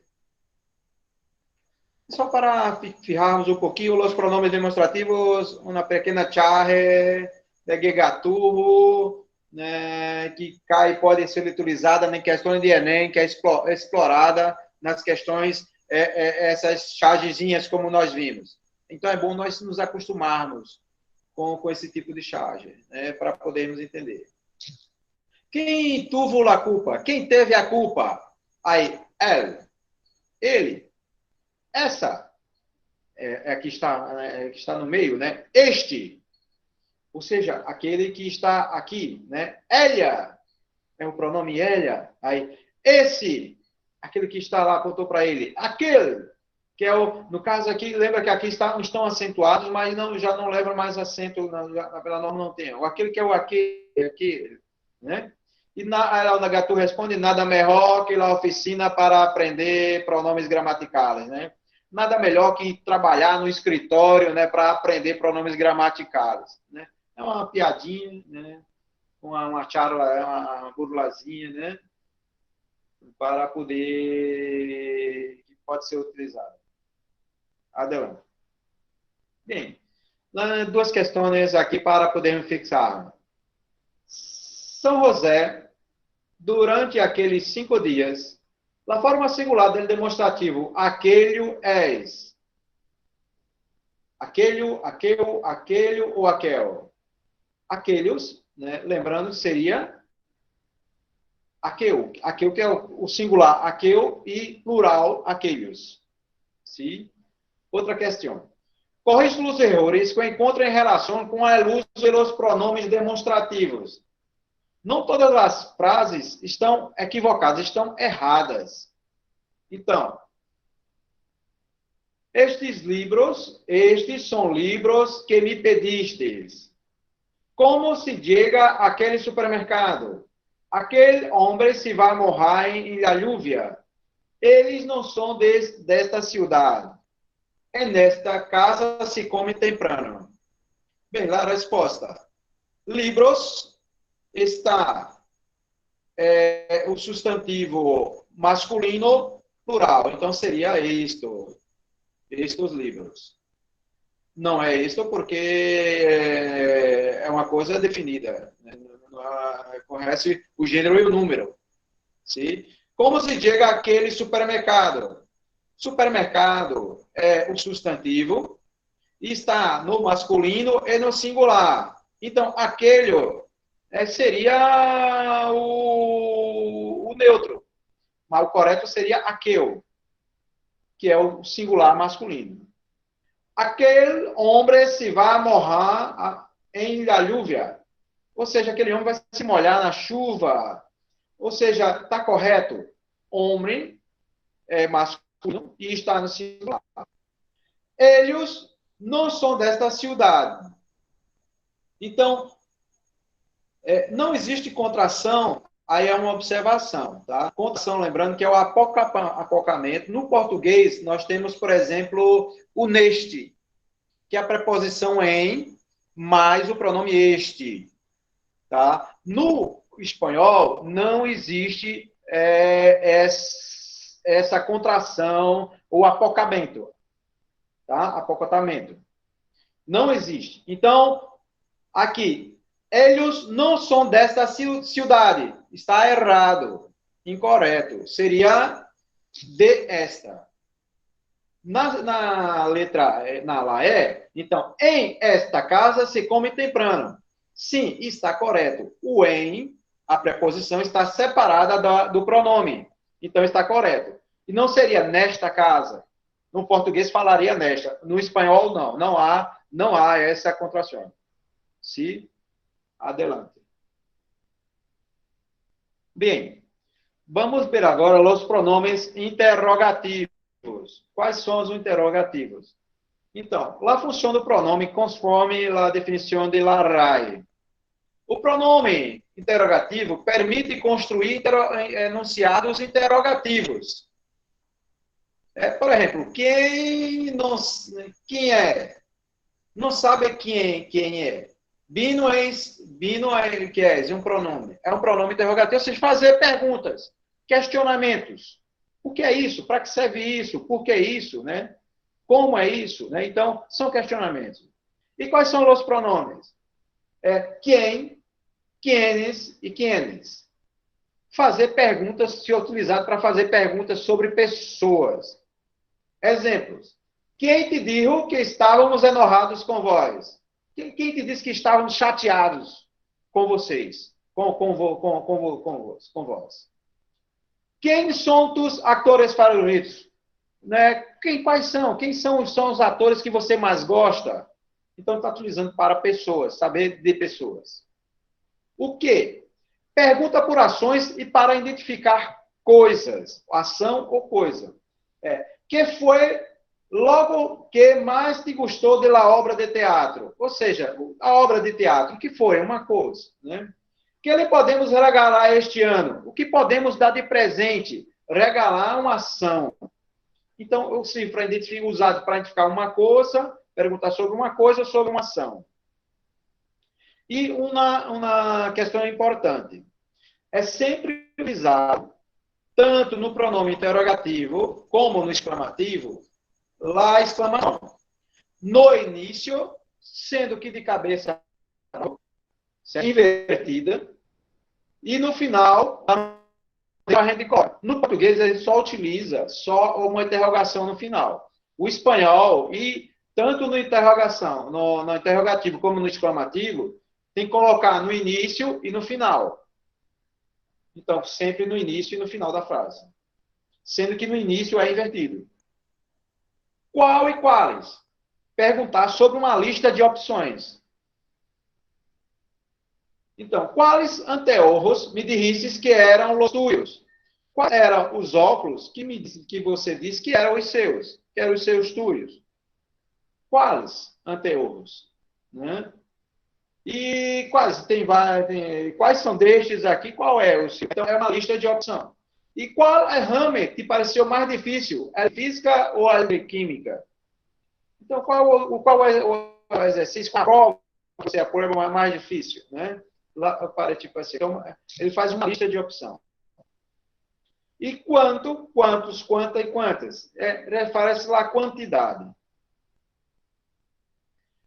Só para fijarmos um pouquinho os pronomes demonstrativos, uma pequena charre de gegatuvo, né, que pode ser utilizada em questões de Enem, que é explorada nas questões, essas chargezinhas como nós vimos. Então, é bom nós nos acostumarmos com esse tipo de charge, né, para podermos entender. Quem tuvo a culpa? Quem teve a culpa? Aí, ele. Essa é que está no meio, né? Este, ou seja, aquele que está aqui, né? Ela, é o pronome ela. Aí, esse, aquele que está lá, apontou para ele. Aquele, que é no caso aqui, lembra que aqui estão acentuados, mas já não leva mais acento, pela norma não tem. Aquele que é o aquele, né? E o Nagatu responde, nada melhor que a oficina para aprender pronomes gramaticais, né? Nada melhor que trabalhar no escritório, né, para aprender pronomes gramaticais, né? É uma piadinha, né? Uma charla, uma burlazinha, né? Para poder, que pode ser utilizada. Adelante. Bem, duas questões aqui para podermos fixar. São José, durante aqueles 5 dias, a forma singular do demonstrativo, aquele és. Aquele ou aquel. Aqueles, né? Lembrando, seria aquel. Aquel que é o singular, aquel, e plural, aqueles. Sim? Outra questão. Corrige os erros que encontram em relação com o uso dos pronomes demonstrativos. Não todas as frases estão equivocadas, estão erradas. Então, estes são livros que me pedistes. Como se chega àquele supermercado? Aquele homem se vai morrer em la lluvia. Eles não são desta cidade. E nesta casa se come temprano. Bem, a resposta. Livros está o substantivo masculino plural. Então, seria estes livros. Não é isto porque é uma coisa definida. Né? Conhece o gênero e o número. Sim? Como se chega àquele supermercado? Supermercado é o substantivo, está no masculino e no singular. Então, aquele seria o neutro, mas o correto seria aquele, que é o singular masculino. Aquele homem se vai morrer em la lluvia, ou seja, aquele homem vai se molhar na chuva, ou seja, está correto. Homem é masculino e está no singular. Eles não são desta cidade. Então, não existe contração, aí é uma observação, tá? Contração, lembrando que é o apocamento. No português, nós temos, por exemplo, o neste, que é a preposição em, mais o pronome este, tá? No espanhol, não existe essa contração, ou apocamento, tá? Apocotamento. Não existe. Então, aqui, eles não são desta cidade. Está errado. Incorreto. Seria de esta. Na letra, na lá então, em esta casa se come temprano. Sim, está correto. O em, a preposição, está separada do pronome. Então, está correto. E não seria nesta casa. No português falaria nesta. No espanhol, não. Não há essa contração. Se adelante. Bem, vamos ver agora os pronomes interrogativos. Quais são os interrogativos? Então, a função do pronome conforme a definição de la RAE. O pronome interrogativo permite construir enunciados interrogativos. Por exemplo, quem é? Não sabe quem é. Bino é que é um pronome. É um pronome interrogativo, ou seja, fazer perguntas, questionamentos. O que é isso? Para que serve isso? Por que isso? Né? Como é isso? Né? Então, são questionamentos. E quais são os pronomes? Quem, quienes e quienes. Fazer perguntas, se utilizado para fazer perguntas sobre pessoas. Exemplos. Quem te disse que estávamos enojados com vós? Quem te disse que estávamos chateados com vocês? Com vós? Quem são os atores favoritos? Né? Quais são? Quem são os atores que você mais gosta? Então, está utilizando para pessoas, saber de pessoas. O quê? Pergunta por ações e para identificar coisas, ação ou coisa. Que foi logo que mais te gostou da obra de teatro? Ou seja, a obra de teatro, que foi uma coisa, né? Que lhe podemos regalar este ano? O que podemos dar de presente? Regalar uma ação. Então, o cifra usado para identificar uma coisa, perguntar sobre uma coisa ou sobre uma ação. E uma questão importante. É sempre utilizado, tanto no pronome interrogativo como no exclamativo, a exclamação. No início, sendo que de cabeça invertida, e no final, no português, ele só utiliza uma interrogação no final. O espanhol, e tanto no interrogativo como no exclamativo, tem que colocar no início e no final. Então, sempre no início e no final da frase. Sendo que no início é invertido. Qual e quais? Perguntar sobre uma lista de opções. Então, quais anteojos me disseste que eram os tuyos? Quais eram os óculos que você disse que eram os seus? Que eram os seus tuyos? Quais anteojos? Né? E quais são destes aqui? Qual é o seu? Então, é uma lista de opção. E qual ramo te pareceu mais difícil? A física ou a química? Então, qual é o exercício? Qual você a prova mais difícil? Né? Lá, para, tipo assim. Então, ele faz uma lista de opção. E quanto, quantos, quanta e quantas? Refere-se lá a quantidade.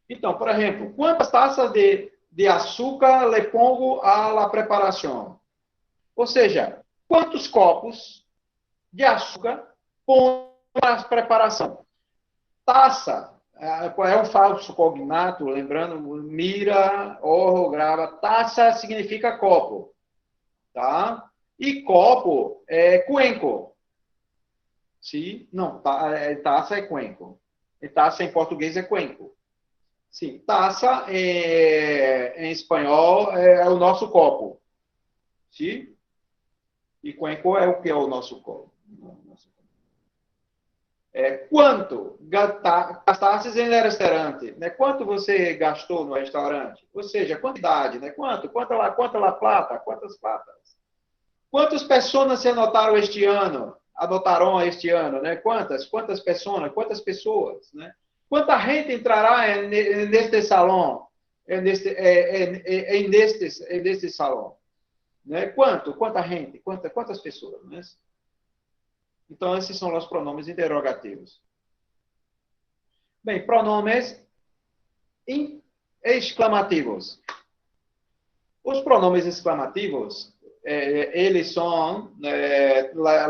Então, por exemplo, quantas taças de açúcar le pongo a la preparação? Ou seja, quantos copos de açúcar pongo a preparação. Taça é um falso cognato, lembrando, mira, orro, grava. Taça significa copo, tá? E copo é cuenco. Sim? Não, taça é cuenco. E taça em português é cuenco. Sim, taça em espanhol é o nosso copo. Sim? E cuenco é o que é o nosso copo. Quanto gastasses em restaurante? Né? Quanto você gastou no restaurante? Ou seja, quantidade, né? Quanto la plata? Quantas platas? Quantas pessoas se anotaram este ano? Adotaram este ano, né? Quantas pessoas? Quantas pessoas, né? Quanta gente entrará neste salão? Neste salão? Né? Quanta gente? Quantas pessoas? Né? Então, esses são os pronomes interrogativos. Bem, pronomes exclamativos. Os pronomes exclamativos, eles são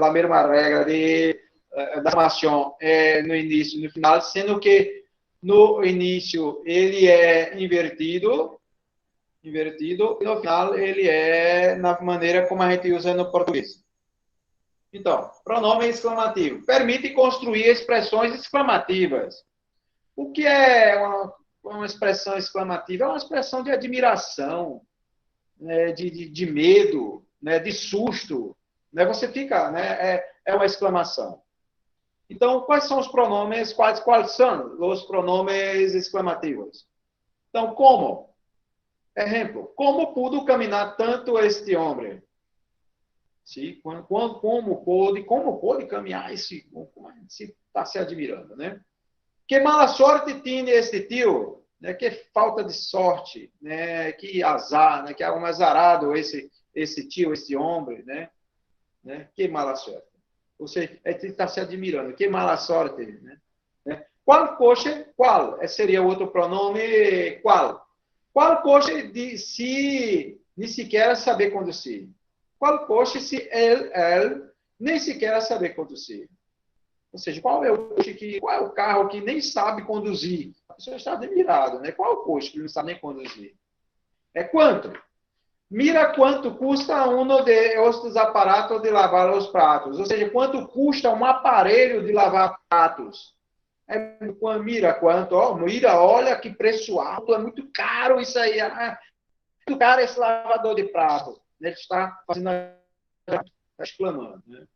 a mesma regra da exclamação no início e no final, sendo que no início ele é invertido, e no final ele é na maneira como a gente usa no português. Então, pronome exclamativo. Permite construir expressões exclamativas. O que é uma expressão exclamativa? É uma expressão de admiração, né, de medo, né, de susto. Né, você fica, né, é uma exclamação. Então, quais são os pronomes? Quais são os pronomes exclamativos? Então, como? Exemplo, como pudo caminhar tanto este homem? Sim, como pôde caminhar esse? Como se está se admirando, né? Que mala sorte tinha este tio, né? Que falta de sorte, né? Que azar, né? Que é um azarado esse tio, esse homem, né? Que mala sorte. Você está se admirando. Que mala sorte, né? Qual coche? Qual? Seria outro pronome. Qual? Qual coche de se nem sequer saber conduzir? Qual coche se ele nem sequer saber conduzir? Ou seja, qual é o carro que nem sabe conduzir? A pessoa está admirada, né? Qual é o coche que não sabe nem conduzir? Quanto? Mira quanto custa um dos aparatos de lavar os pratos. Ou seja, quanto custa um aparelho de lavar pratos? Mira quanto, mira, olha que preço alto, é muito caro isso aí. Muito caro esse lavador de prato. Ele está fazendo, está exclamando, né?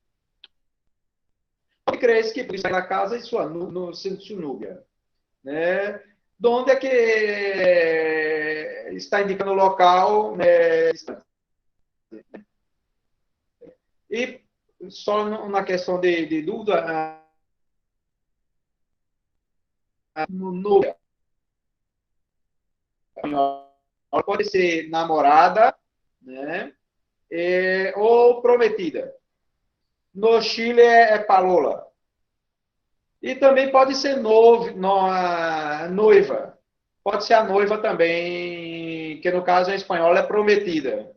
Crees que está na casa e sua núbia, né? Onde é que está indicando o local, né? E só na questão de dúvida, núbia pode ser namorada, né? Ou prometida. No Chile é palola. E também pode ser noiva. Pode ser a noiva também, que no caso em espanhol é prometida.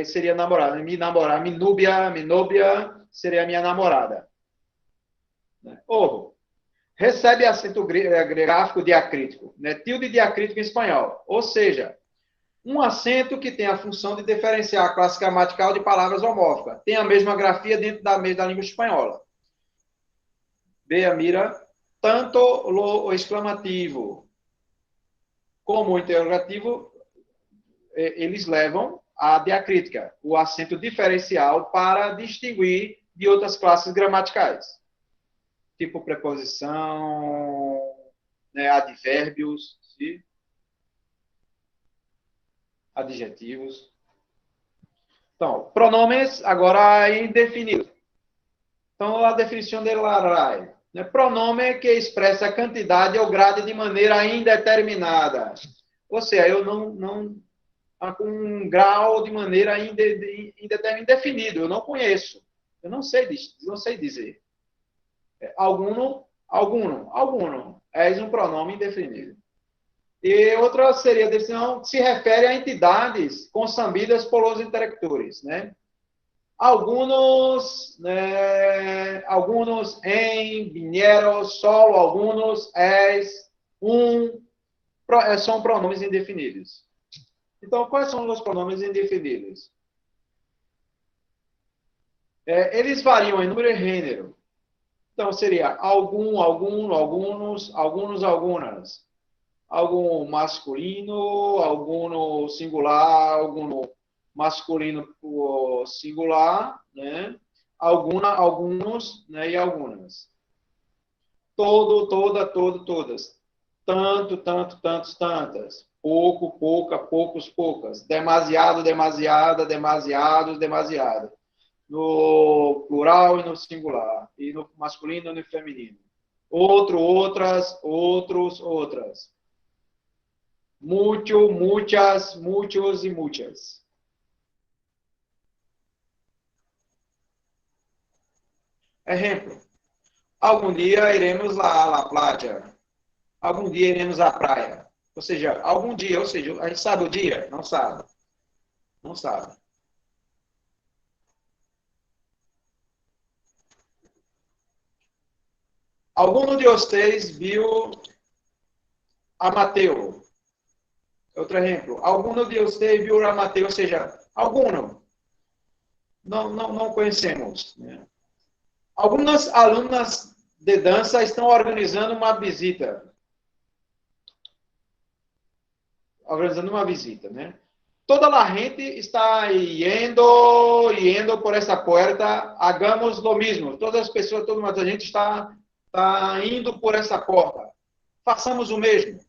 Seria namorada. Me namorar, mi núbia seria minha namorada. Ovo. Recebe acento gráfico diacrítico, né? Tilde diacrítico em espanhol. Ou seja, um acento que tem a função de diferenciar a classe gramatical de palavras homófocas. Tem a mesma grafia dentro da língua espanhola. Veja, mira, tanto o exclamativo como o interrogativo, eles levam a diacrítica, o acento diferencial para distinguir de outras classes gramaticais. Tipo preposição, né, advérbios, sim? Adjetivos. Então, pronomes agora indefinidos. Então, a definição de Laray. Né? Pronome que expressa a quantidade ou grade de maneira indeterminada. Ou seja, eu não com um grau de maneira indefinido. Eu não conheço. Eu não sei dizer. Alguno. É um pronome indefinido. E outra seria a definição que se refere a entidades consambidas por os interlocutores, né? Algunos, algunos en, vinieron, solo algunos, es, são pronomes indefinidos. Então, quais são os pronomes indefinidos? Eles variam em número e gênero. Então, seria algum, algunos, algunas. Algum masculino, algum singular, algum masculino singular, né? Alguns, né? E algumas. Todo, toda, todo, todas. Tanto, tantos, tantas. Pouco, pouca, poucos, poucas. Demasiado, demasiada, demasiados, demasiada. No plural e no singular. E no masculino e no feminino. Outro, outras, outros, outras. Mucho, muchas, muchos e muchas. Exemplo. Algum dia iremos lá à praia. Algum dia iremos à praia. Ou seja, algum dia, ou seja, a gente sabe o dia? Não sabe. Não sabe. Algum de vocês viu a Mateu? Outro exemplo. Algum de vocês viu a Mateu? Ou seja, algum. Não conhecemos. Né? Algumas alunas de dança estão organizando uma visita. Né? Toda a gente está indo por essa porta, hagamos lo mesmo. Todas as pessoas, toda a gente está indo por essa porta. Façamos o mesmo.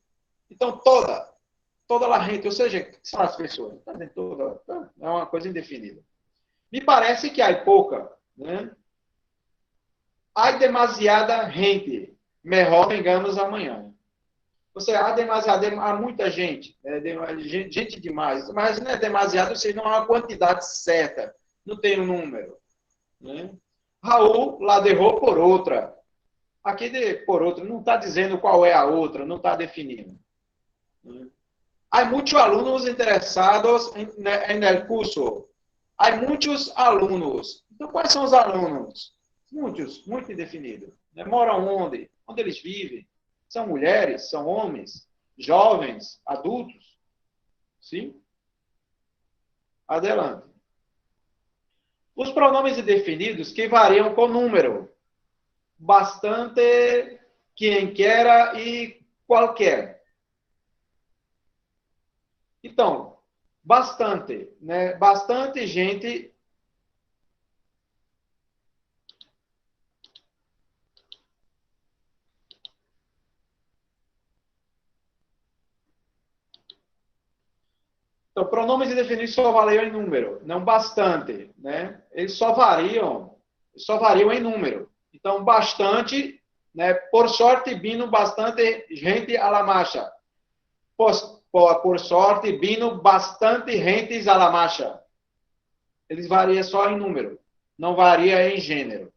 Então, toda a gente, ou seja, que são as pessoas? É uma coisa indefinida. Me parece que há pouca, né? Há demasiada gente. Melhor vengamos amanhã. Você há muita gente, gente demais, mas não é demasiado, ou seja, não há uma quantidade certa, não tem um número. Né? Raul la derrou por outra. Aqui por outra, não está dizendo qual é a outra, não está definindo. Né? Há muitos alunos interessados em el curso. Há muitos alunos. Então, quais são os alunos? Muitos, muito indefinidos. Né? Moram onde? Onde eles vivem? São mulheres? São homens? Jovens? Adultos? Sim? Adelante. Os pronomes indefinidos que variam com número. Bastante, quem quer e qualquer. Então, bastante, né? Bastante gente. Então, pronomes indefinidos só variam em número, não bastante, né? Eles só variam em número. Então, bastante, né? Por sorte, vino bastante gente a la marcha. Por sorte, vino bastante gente a la marcha. Eles variam só em número, não varia em gênero.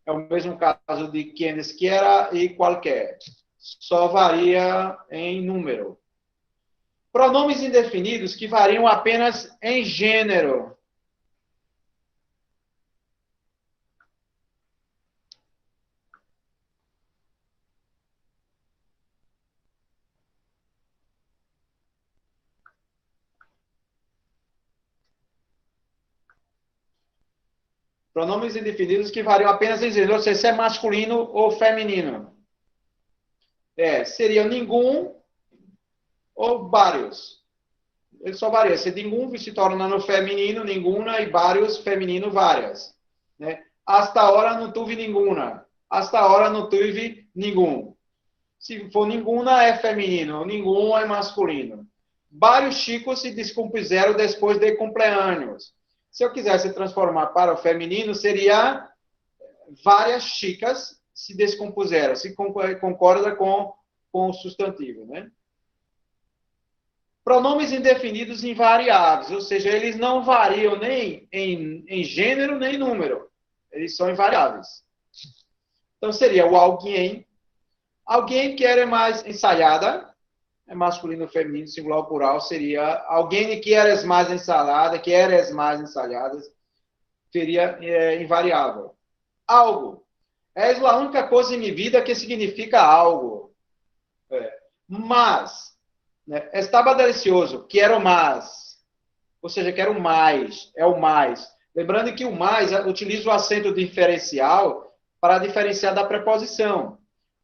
É o mesmo caso de quienes quiera e qualquer. Só varia em número. Pronomes indefinidos que variam apenas em gênero. Pronomes indefinidos que variam apenas em gênero, ou seja, se é masculino ou feminino. Seria nenhum ou vários. Ele só varia. Se nenhum se torna no feminino, nenhuma, e vários, feminino, várias. Né? Hasta ahora não tive nenhuma. Hasta ahora não tive nenhum. Se for nenhuma, é feminino. Nenhum é masculino. Vários chicos se descompuseram depois de cumpleaños. Se eu quisesse transformar para o feminino, seria várias chicas se descompuseram. Se concorda com o substantivo, né? Pronomes indefinidos invariáveis, ou seja, eles não variam nem em gênero nem em número. Eles são invariáveis. Então, seria o alguém. Alguém que era mais ensaiada, é masculino, feminino, singular ou plural, seria alguém que eres mais ensalada, que eres mais ensaiadas. seria invariável. Algo. És a única coisa em minha vida que significa algo. Mas, né, estava delicioso, quero mais. Ou seja, quero mais, é o mais. Lembrando que o mais utiliza o acento diferencial para diferenciar da preposição.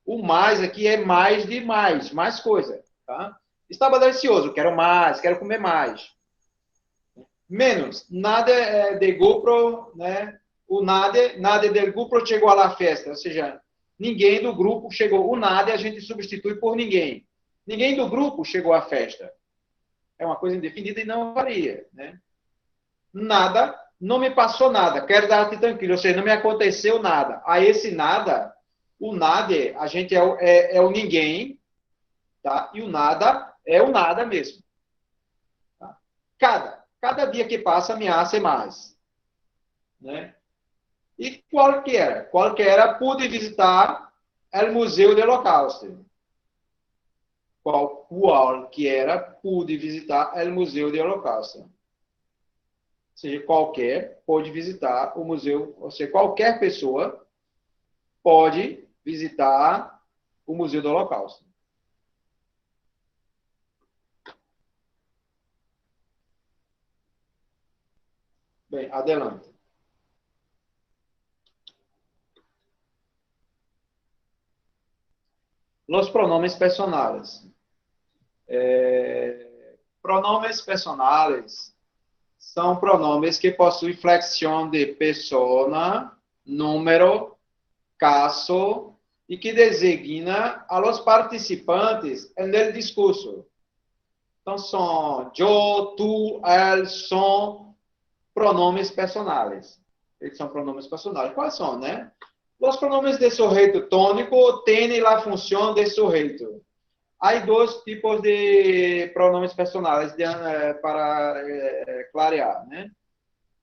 O mais aqui é mais de mais coisa. Tá? Estava delicioso, quero mais, quero comer mais. Menos, nada de grupo, né? O nada del grupo chegou à la festa, ou seja, ninguém do grupo chegou. O nada a gente substitui por ninguém. Ninguém do grupo chegou à festa. É uma coisa indefinida e não varia, né? Nada, não me passou nada, quero dar-te tranquilo, ou seja, não me aconteceu nada. A esse nada, o nada, a gente é o ninguém, tá? E o nada é o nada mesmo. Tá? Cada dia que passa ameaça mais, né? E qual que era? Qual que era? Pude visitar o Museu do Holocausto. Qual que era? Pude visitar o Museu do Holocausto. Ou seja, qualquer pode visitar o museu, ou seja, qualquer pessoa pode visitar o Museu do Holocausto. Bem, adelante. Los pronomes personales. Pronomes personales são pronomes que possuem flexião de persona, número, caso e que designa a los participantes no discurso. Então, são eu, tu, ele, são pronomes personales. Eles são pronomes personales. Quais são, né? Os pronomes de sujeito tônico têm a função de sujeito. Há dois tipos de pronomes personales para clarear, né?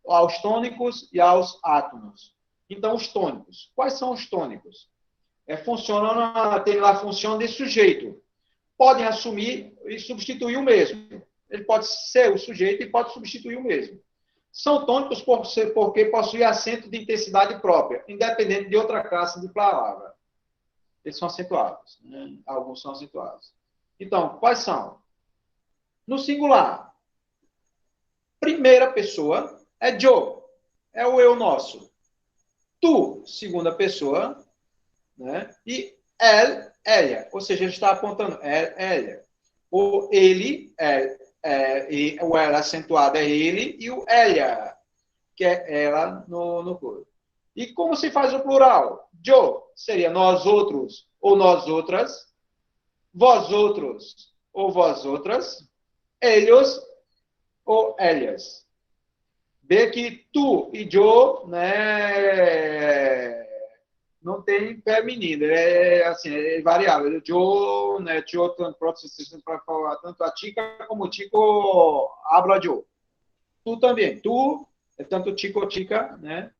Aos tônicos e aos átonos. Então, os tônicos. Quais são os tônicos? Funcionam, tem lá a função de sujeito. Podem assumir e substituir o mesmo. Ele pode ser o sujeito e pode substituir o mesmo. São tônicos porque possuem acento de intensidade própria, independente de outra classe de palavra. Eles são acentuados, né? Alguns são acentuados. Então, quais são? No singular, primeira pessoa é eu, é o eu nosso. Tu, segunda pessoa, né? E ela, ou seja, ele está apontando ela. O ele, e o ela acentuado é ele, e o ela, que é ela no corpo. E como se faz o plural? Eu seria nós outros ou nós outras, vós outros ou vós outras, eles ou elas. Vê que tu e eu, né, não tem feminino, assim, é variável. Eu, né, eu para falar tanto a chica como o chico habla eu. Tu também, tu é tanto chico chica, né?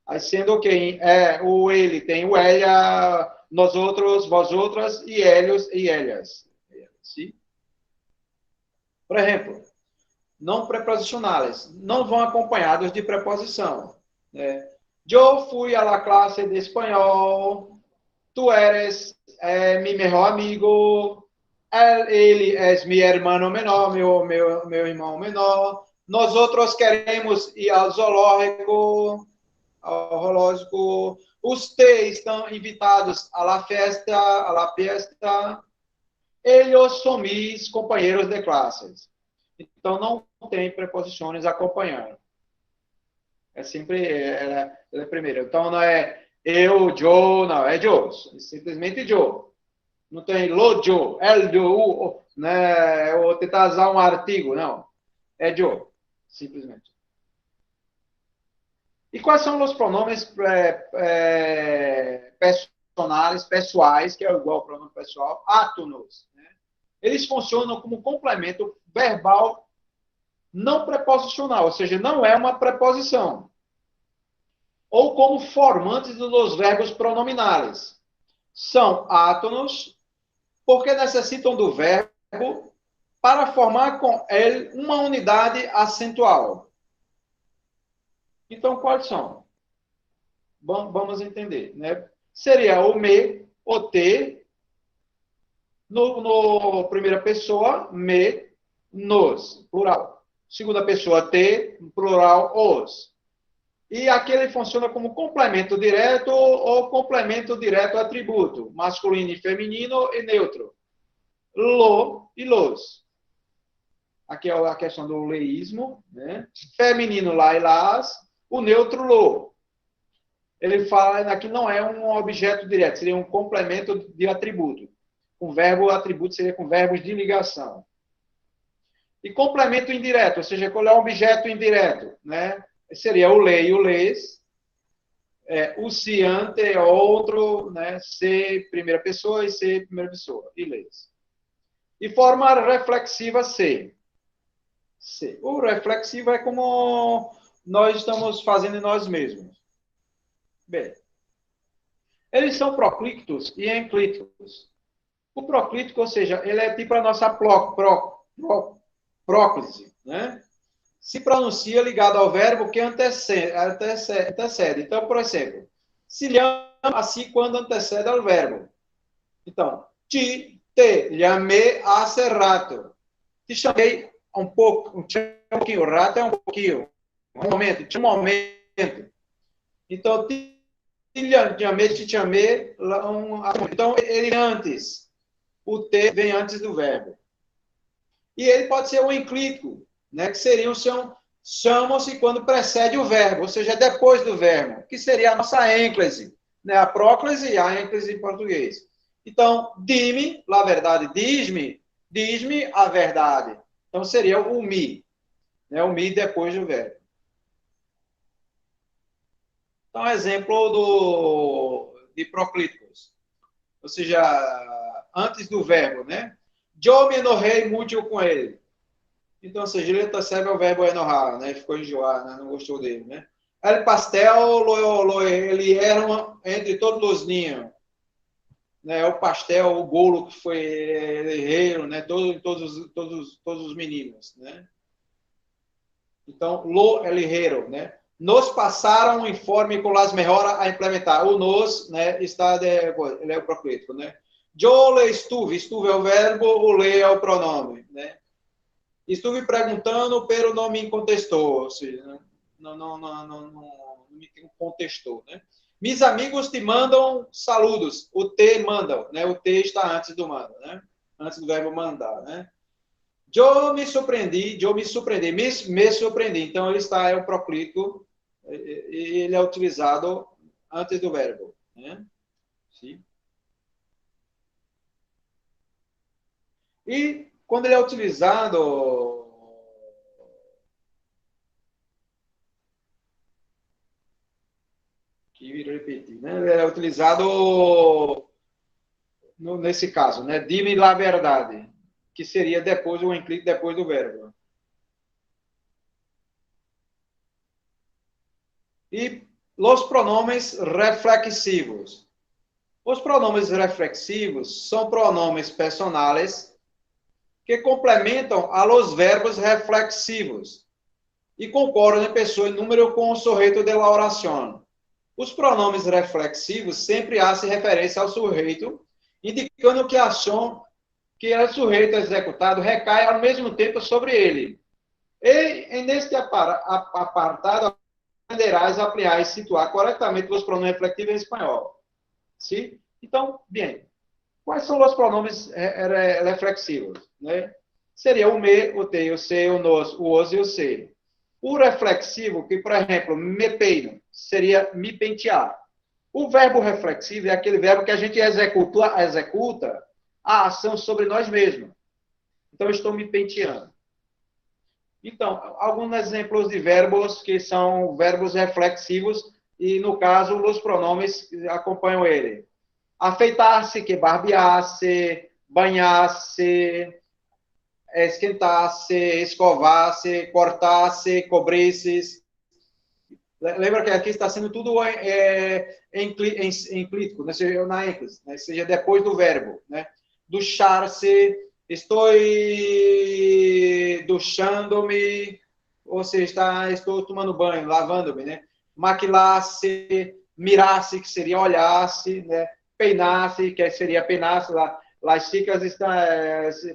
Aí sendo quem é o ele tem o ela, nós outros, vós outras e eles e elas. Sim? Por exemplo, não preposicionais, não vão acompanhados de preposição. Né? Eu fui à la classe de espanhol, tu eres mi mejor amigo, ele é meu irmão menor, meu irmão menor, nós outros queremos ir ao zoológico, vocês estão invitados à la festa, eles são meus companheiros de classes. Então, não tem preposições acompanhando. É sempre ela é primeiro. Então, não é eu, Joe, não, é Joe. É simplesmente Joe. Não tem lo Joe, el Joe, né, ou tentar usar um artigo, não. É Joe, simplesmente. E quais são os pronomes personais, pessoais, que é igual ao pronome pessoal, átonos? Né? Eles funcionam como complemento verbal não preposicional, ou seja, não é uma preposição. Ou como formantes dos verbos pronominais. São átonos porque necessitam do verbo para formar com ele uma unidade acentual. Então, quais são? Vamos entender, né? Seria o me, o te, no primeira pessoa, me, nos, plural. Segunda pessoa, te, plural, os. E aqui ele funciona como complemento direto ou complemento direto atributo, masculino e feminino e neutro. Lo e los. Aqui é a questão do leísmo, né? Feminino lá e las, o neutro lo. Ele fala aqui não é um objeto direto, seria um complemento de atributo. Com verbo atributo seria com verbos de ligação. E complemento indireto, ou seja, qual é o objeto indireto, né? Seria o le e o les, o se ante outro, né? Se primeira pessoa e se primeira pessoa, e les. E forma reflexiva se. O reflexivo é como nós estamos fazendo em nós mesmos. Bem, eles são proclíticos e enclíticos. O proclítico, ou seja, ele é tipo a nossa próclise, né? Se pronuncia ligado ao verbo que antecede. Então, por exemplo, se llama assim quando antecede ao verbo. Então, te llamé hace rato. Te chamei um pouquinho, rato é um pouquinho, um momento. Então, te chamei, então ele antes, o te vem antes do verbo. E ele pode ser um enclítico, né, que seria chamam-se quando precede o verbo, ou seja, depois do verbo, que seria a nossa ênclise, né, a próclise e a ênclise em português. Então, di-me, na verdade, diz-me a verdade. Então, seria o me, né, o me depois do verbo. Então, exemplo de proclíticos, ou seja, antes do verbo, né? Eu me enojei muito com ele. Então, ou seja, ele antecede o verbo enojar, né? Ficou enjoado, né? Não gostou dele, né? El pastel, ele era entre todos os ninhos. Né? O pastel, o bolo que foi herreiro, né? Todos os meninos, né? Então, lo el herreiro, né? Nos passaram um informe com as melhoras a implementar. O nos, né? Ele é o proclítico, né? Eu le estuve é o verbo, o le é o pronome, né? Estive perguntando, pero não me contestou, ou seja, não me contestou, né? Mis amigos te mandam saludos, o te mandam, né? O te está antes do manda, né? Antes do verbo mandar, né? Eu me surpreendi, me surpreendi. Então, ele é o proclítico, ele é utilizado antes do verbo, né? Sim. E quando ele é utilizado que repetir, né? Ele é utilizado nesse caso, né? Dime la verdade, que seria depois o enclite depois do verbo. E os pronomes reflexivos. Os pronomes reflexivos são pronomes personales que complementam a los verbos reflexivos e concordam em pessoa e número com o sujeito de la oración. Os pronomes reflexivos sempre hacen referência ao sujeito, indicando que a ação que é o sujeito executado recai ao mesmo tempo sobre ele. E neste apartado, aprenderás a ampliar e situar corretamente os pronomes reflexivos em espanhol. Sim? Então, bem, quais são os pronomes reflexivos? Né? Seria o me, o te, o se, o nos, o os e o se. O reflexivo, que, por exemplo, me peino, seria me pentear. O verbo reflexivo é aquele verbo que a gente executa a ação sobre nós mesmos. Então, estou me penteando. Então, alguns exemplos de verbos que são verbos reflexivos e, no caso, os pronomes acompanham ele. Afeitar-se, que barbear-se, banhar-se, esquentar-se, escovar-se, cortar-se, cobrir-se. Lembra que aqui está sendo tudo enclítico, né? Na ênclise, né? Seja depois do verbo, né? Duchar-se, estou duchando-me, ou seja, estou tomando banho, lavando-me, né? Maquilar-se, mirar-se, que seria olhar-se, né? Peinar-se, que seria peinar-se, as chicas estão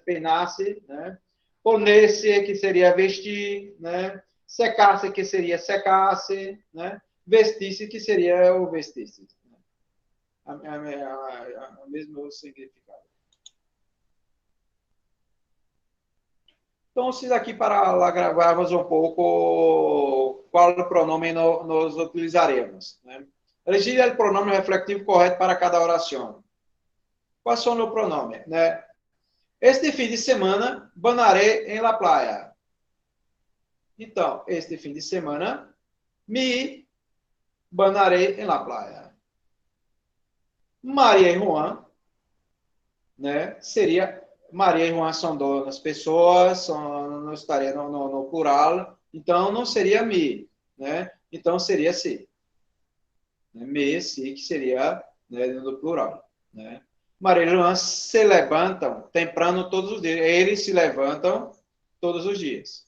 peinar-se, né? Poner-se, que seria vestir, né? Secar-se, que seria secar-se, né? Vestir-se, que seria o vestir-se. O mesmo significado. Então, aqui para gravarmos um pouco qual pronome nós utilizaremos. Né? Elegir o pronome refletivo correto para cada oração. Quais são os pronomes? Né? Este fim de semana, banaré em la playa. Então, este fim de semana, me banaré em la playa. Maria e Juan, né? Seria Maria e Juan são duas pessoas, não estaria no plural, então não seria me, né? Então seria se. Me, se, que seria, né, no plural, né? Maria e Juan se levantam temprano todos os dias. Eles se levantam todos os dias.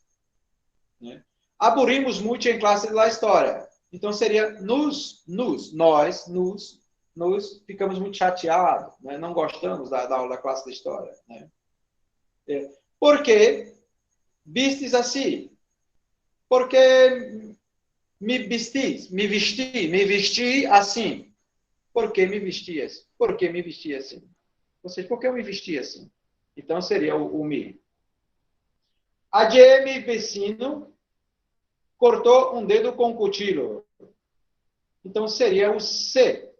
Né? Aburrimos muito em classe da história. Então seria nós ficamos muito chateados, né? Não gostamos da aula da classe de história. Né? Por que vistes assim? Porque me vesti assim. Por que me vesti assim? Por que me vesti assim? Ou seja, por que eu me vesti assim? Então seria o me. A Jamie vecino cortou um dedo com um cuchillo. Então seria o se.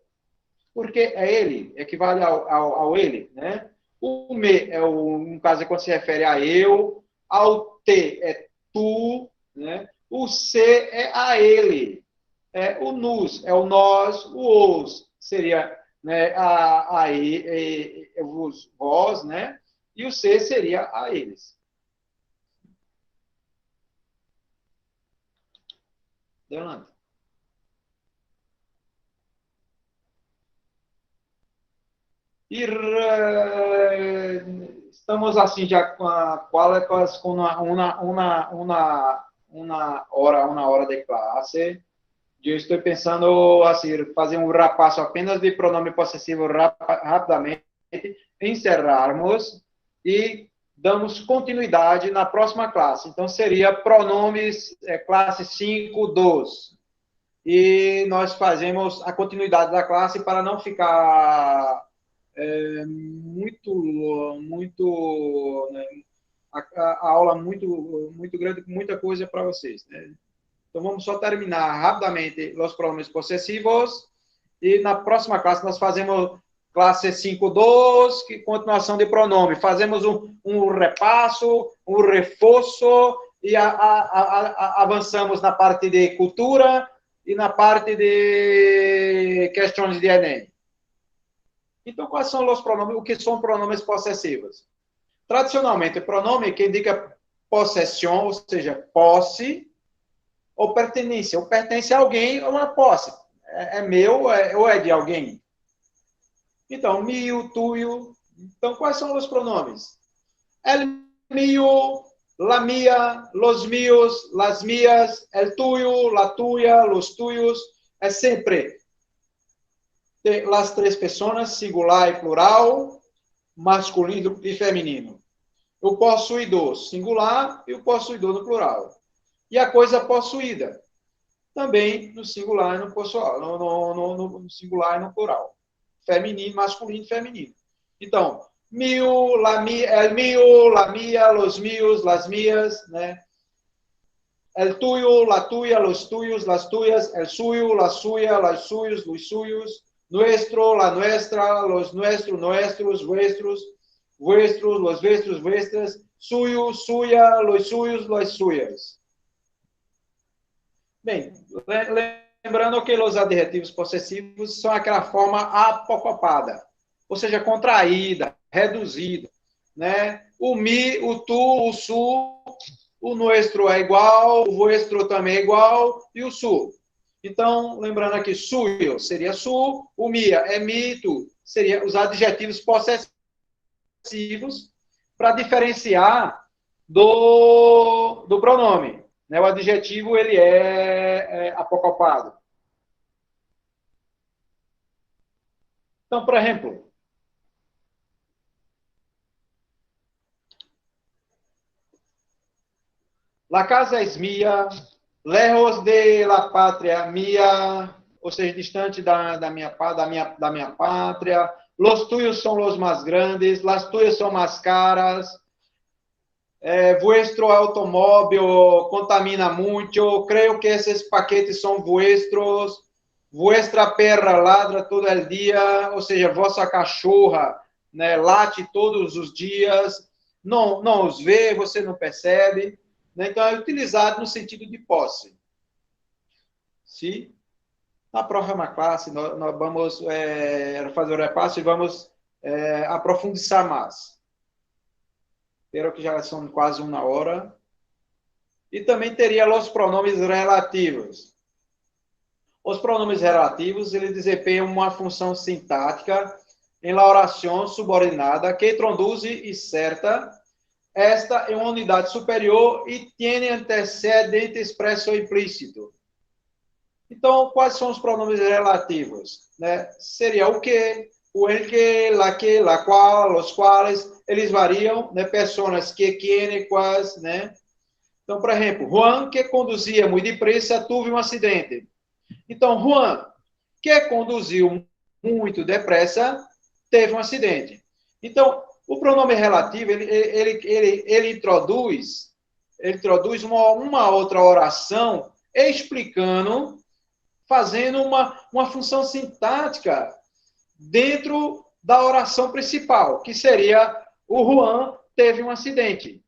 Porque é ele, equivale ao ele, né? O me é um caso quando se refere a eu, ao te é tu, né? O se é a ele, o nos é o nós, o os seria, né, os vós, né? E o se seria a eles. Adelante. E estamos assim já com uma hora de classe. Eu estou pensando assim, fazer um repasso apenas de pronome possessivo rapidamente, encerrarmos e damos continuidade na próxima classe. Então, seria pronomes classe 5, 2. E nós fazemos a continuidade da classe para não ficar né, a aula muito grande, com muita coisa para vocês. Né? Então, vamos só terminar rapidamente os pronomes possessivos e na próxima classe nós fazemos classe 5.2, que continuação de pronome. Fazemos um repasso, um reforço e avançamos na parte de cultura e na parte de questões de Enem. Então, quais são os pronomes? O que são pronomes possessivos? Tradicionalmente, o pronome que indica possessão, ou seja, posse, ou pertenência. Ou pertence a alguém ou uma posse. É meu ou é de alguém. Então, mio, tuyo. Então, quais são os pronomes? El mío, la mía, los míos, las mías, el tuyo, la tuya, los tuyos. É sempre as três pessoas, singular e plural, masculino e feminino. O possuidor singular e o possuidor no plural. E a coisa possuída, também no singular e no singular e no plural. Feminino, masculino e feminino. Então, mio, la mia, el mio, la mia, los mios, las mías, né? El tuyo, la tuya, los tuyos, las tuyas, el suyo, la suya, las suyos, los suyos, nuestro, la nuestra, los nuestros, nuestros, vuestros, vuestros, los vuestros, vuestras, suyo, suya, los suyos, las suyas. Bem, lembrando que os adjetivos possessivos são aquela forma apocopada, ou seja, contraída, reduzida, né? O mi, o tu, o su, o nuestro é igual, o vuestro também é igual e o su. Então, lembrando aqui, suyo seria su, o mia é mi, tu. Seria os adjetivos possessivos para diferenciar do pronome. né? O adjetivo, ele é apocalipado. Então, por exemplo, la casa es mía, lejos de la patria mía, ou seja, distante da minha pátria. Los tuyos son los más grandes, las tuyas son más caras. Vuestro automóvil contamina mucho, creo que esses paquetes são vuestros. Vuestra perra ladra todo el dia, ou seja, vossa cachorra, né, late todos os dias. Não os vê, você não percebe. Né? Então, é utilizado no sentido de posse. Se na próxima classe nós vamos fazer o repasso e vamos aprofundar mais. Espero que já são quase 1 hora. E também teria os pronomes relativos. Os pronomes relativos, eles desempenham uma função sintática em la oração subordinada que traduz e certa. Esta é uma unidade superior e tem antecedente expresso ou implícito. Então, quais são os pronomes relativos? Né? Seria o que, o el que, la qual, os quais, eles variam, né? Pessoas que, quem, quais, né? Então, por exemplo, Juan, que conduzia muito depressa, teve um acidente. Então, Juan, que conduziu muito depressa, teve um acidente. Então, o pronome relativo, ele introduz uma outra oração explicando, fazendo uma função sintática dentro da oração principal, que seria o Juan teve um acidente.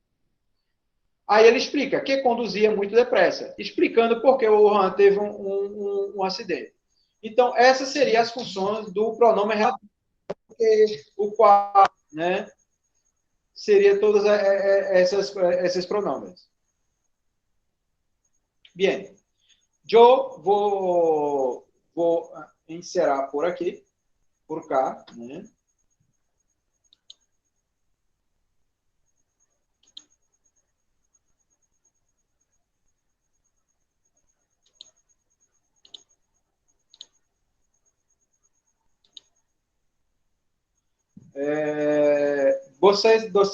Aí ele explica que conduzia muito depressa, explicando por que o Juan teve um acidente. Então, essas seriam as funções do pronome relativo, o qual, né, seria todas esses pronomes. Bien, eu vou encerrar por aqui, por cá, né? Vosotros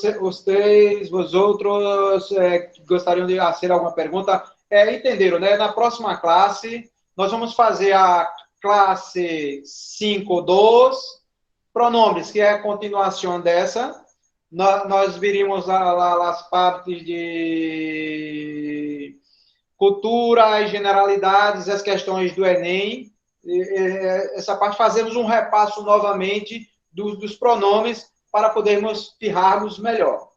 gostariam de fazer alguma pergunta? Entenderam, né? Na próxima classe, nós vamos fazer a classe 5.2, pronomes, que é a continuação dessa. Nós viríamos as partes de cultura e generalidades, as questões do Enem. Essa parte fazemos um repasso novamente dos pronomes para podermos firmarmos melhor.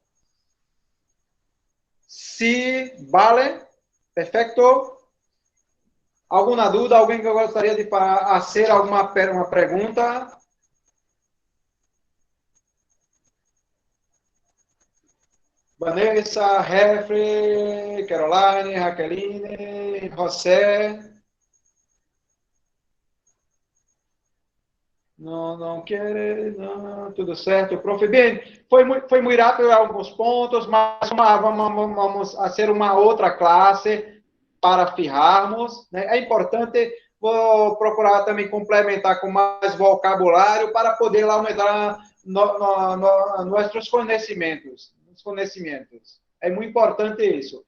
Se vale, perfeito. Alguma dúvida? Alguém que gostaria de fazer uma pergunta? Vanessa, Jeffrey, Caroline, Raqueline, José. Não quer, não, tudo certo. Prof. Bem, foi muito rápido em alguns pontos, mas vamos fazer uma outra classe para firmarmos. Né? É importante, vou procurar também complementar com mais vocabulário para poder aumentar nossos conhecimentos. É muito importante isso.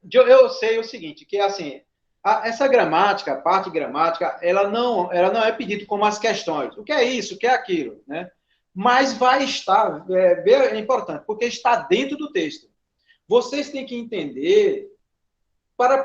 Eu sei o seguinte, que assim, essa gramática, a parte gramática, ela não é pedida como as questões. O que é isso? O que é aquilo? Né? Mas vai estar, é importante, porque está dentro do texto. Vocês têm que entender,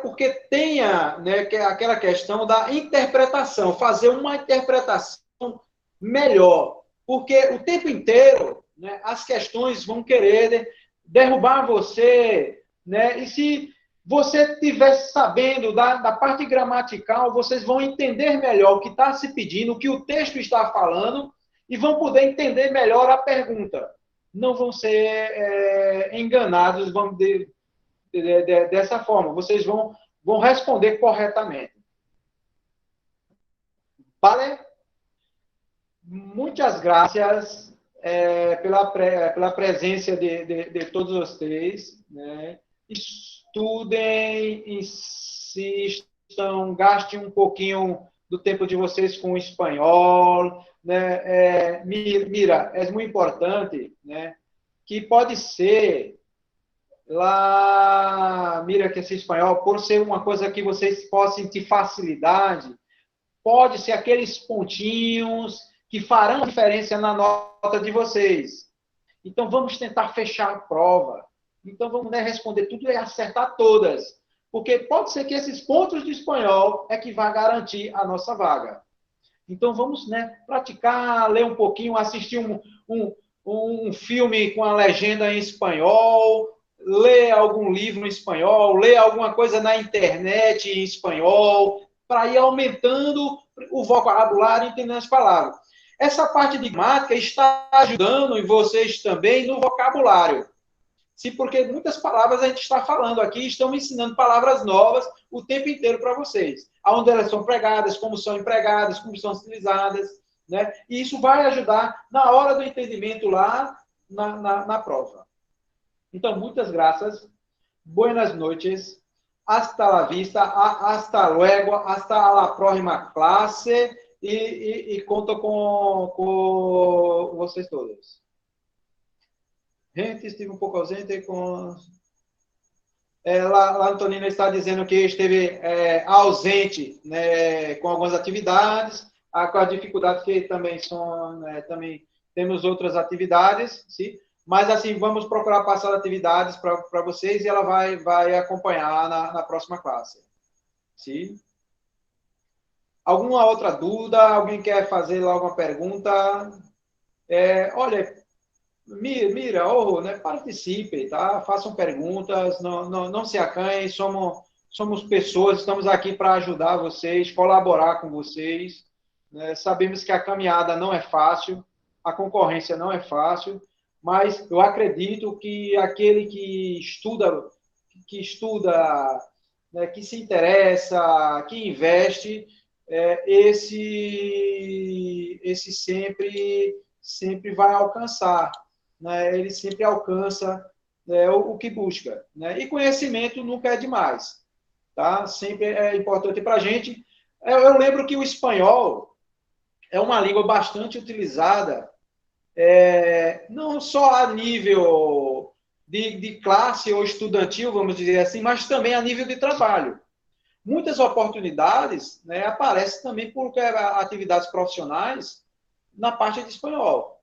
porque tenha, né, aquela questão da interpretação, fazer uma interpretação melhor. Porque o tempo inteiro, né, as questões vão querer derrubar você, né? E se você estiver sabendo da parte gramatical, vocês vão entender melhor o que está se pedindo, o que o texto está falando, e vão poder entender melhor a pergunta. Não vão ser enganados, vamos dessa forma. Vocês vão responder corretamente. Vale? Muitas graças pela presença de todos vocês, né? estudem, insistam, gastem um pouquinho do tempo de vocês com o espanhol, né? Mira, é muito importante, né? Que pode ser lá, mira que esse espanhol, por ser uma coisa que vocês possam sentir facilidade, pode ser aqueles pontinhos que farão diferença na nota de vocês. Então, vamos tentar fechar a prova. Então, vamos, né, responder tudo e acertar todas. Porque pode ser que esses pontos de espanhol é que vai garantir a nossa vaga. Então, vamos, né, praticar, ler um pouquinho, assistir um filme com a legenda em espanhol, ler algum livro em espanhol, ler alguma coisa na internet em espanhol, para ir aumentando o vocabulário e entendendo as palavras. Essa parte de gramática está ajudando vocês também no vocabulário. Sim, porque muitas palavras a gente está falando aqui, estamos ensinando palavras novas o tempo inteiro para vocês. Aonde elas são pregadas, como são empregadas, como são utilizadas, né? E isso vai ajudar na hora do entendimento lá na prova. Então, muitas graças, buenas noches, hasta la vista, hasta luego, hasta la próxima classe e conto com vocês todos. Gente, estive um pouco ausente com... lá, Antonina está dizendo que esteve ausente, né, com algumas atividades, com a dificuldade que também são, né, também temos outras atividades, sim? Mas assim, vamos procurar passar atividades para vocês e ela vai acompanhar na próxima classe. Sim? Alguma outra dúvida? Alguém quer fazer lá alguma pergunta? Olha, mira, né, participe, tá? Façam perguntas, não se acanhem, somos pessoas, estamos aqui para ajudar vocês, colaborar com vocês, né? Sabemos que a caminhada não é fácil, a concorrência não é fácil, mas eu acredito que aquele que estuda, né, que se interessa, que investe, esse sempre vai alcançar, né? Ele sempre alcança, né, o que busca, né? E conhecimento nunca é demais, tá? Sempre é importante para a gente. Eu lembro que o espanhol é uma língua bastante utilizada, não só a nível de classe ou estudantil, vamos dizer assim, mas também a nível de trabalho. Muitas oportunidades, né, aparecem também por atividades profissionais na parte de espanhol.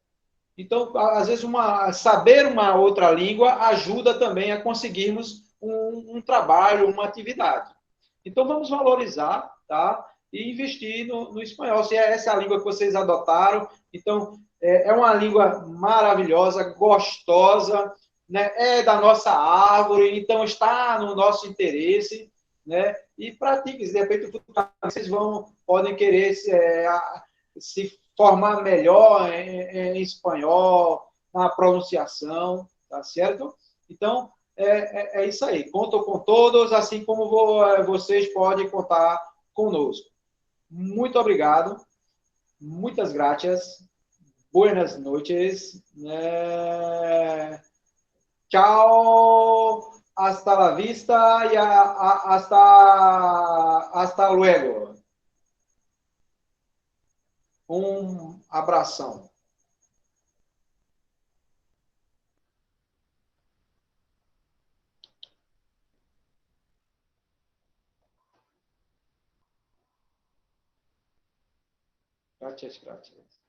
Então, às vezes, saber uma outra língua ajuda também a conseguirmos um trabalho, uma atividade. Então, vamos valorizar, tá? E investir no espanhol. Se é essa a língua que vocês adotaram, então, é uma língua maravilhosa, gostosa, né? É da nossa árvore, então está no nosso interesse, né? E pratiquem, de repente, vocês podem querer se formar melhor em espanhol, na pronunciação, tá certo? Então, é isso aí. Conto com todos, assim como vocês podem contar conosco. Muito obrigado, muitas gracias, buenas noches, tchau, hasta la vista e hasta luego. Um abração. Gracias, gracias.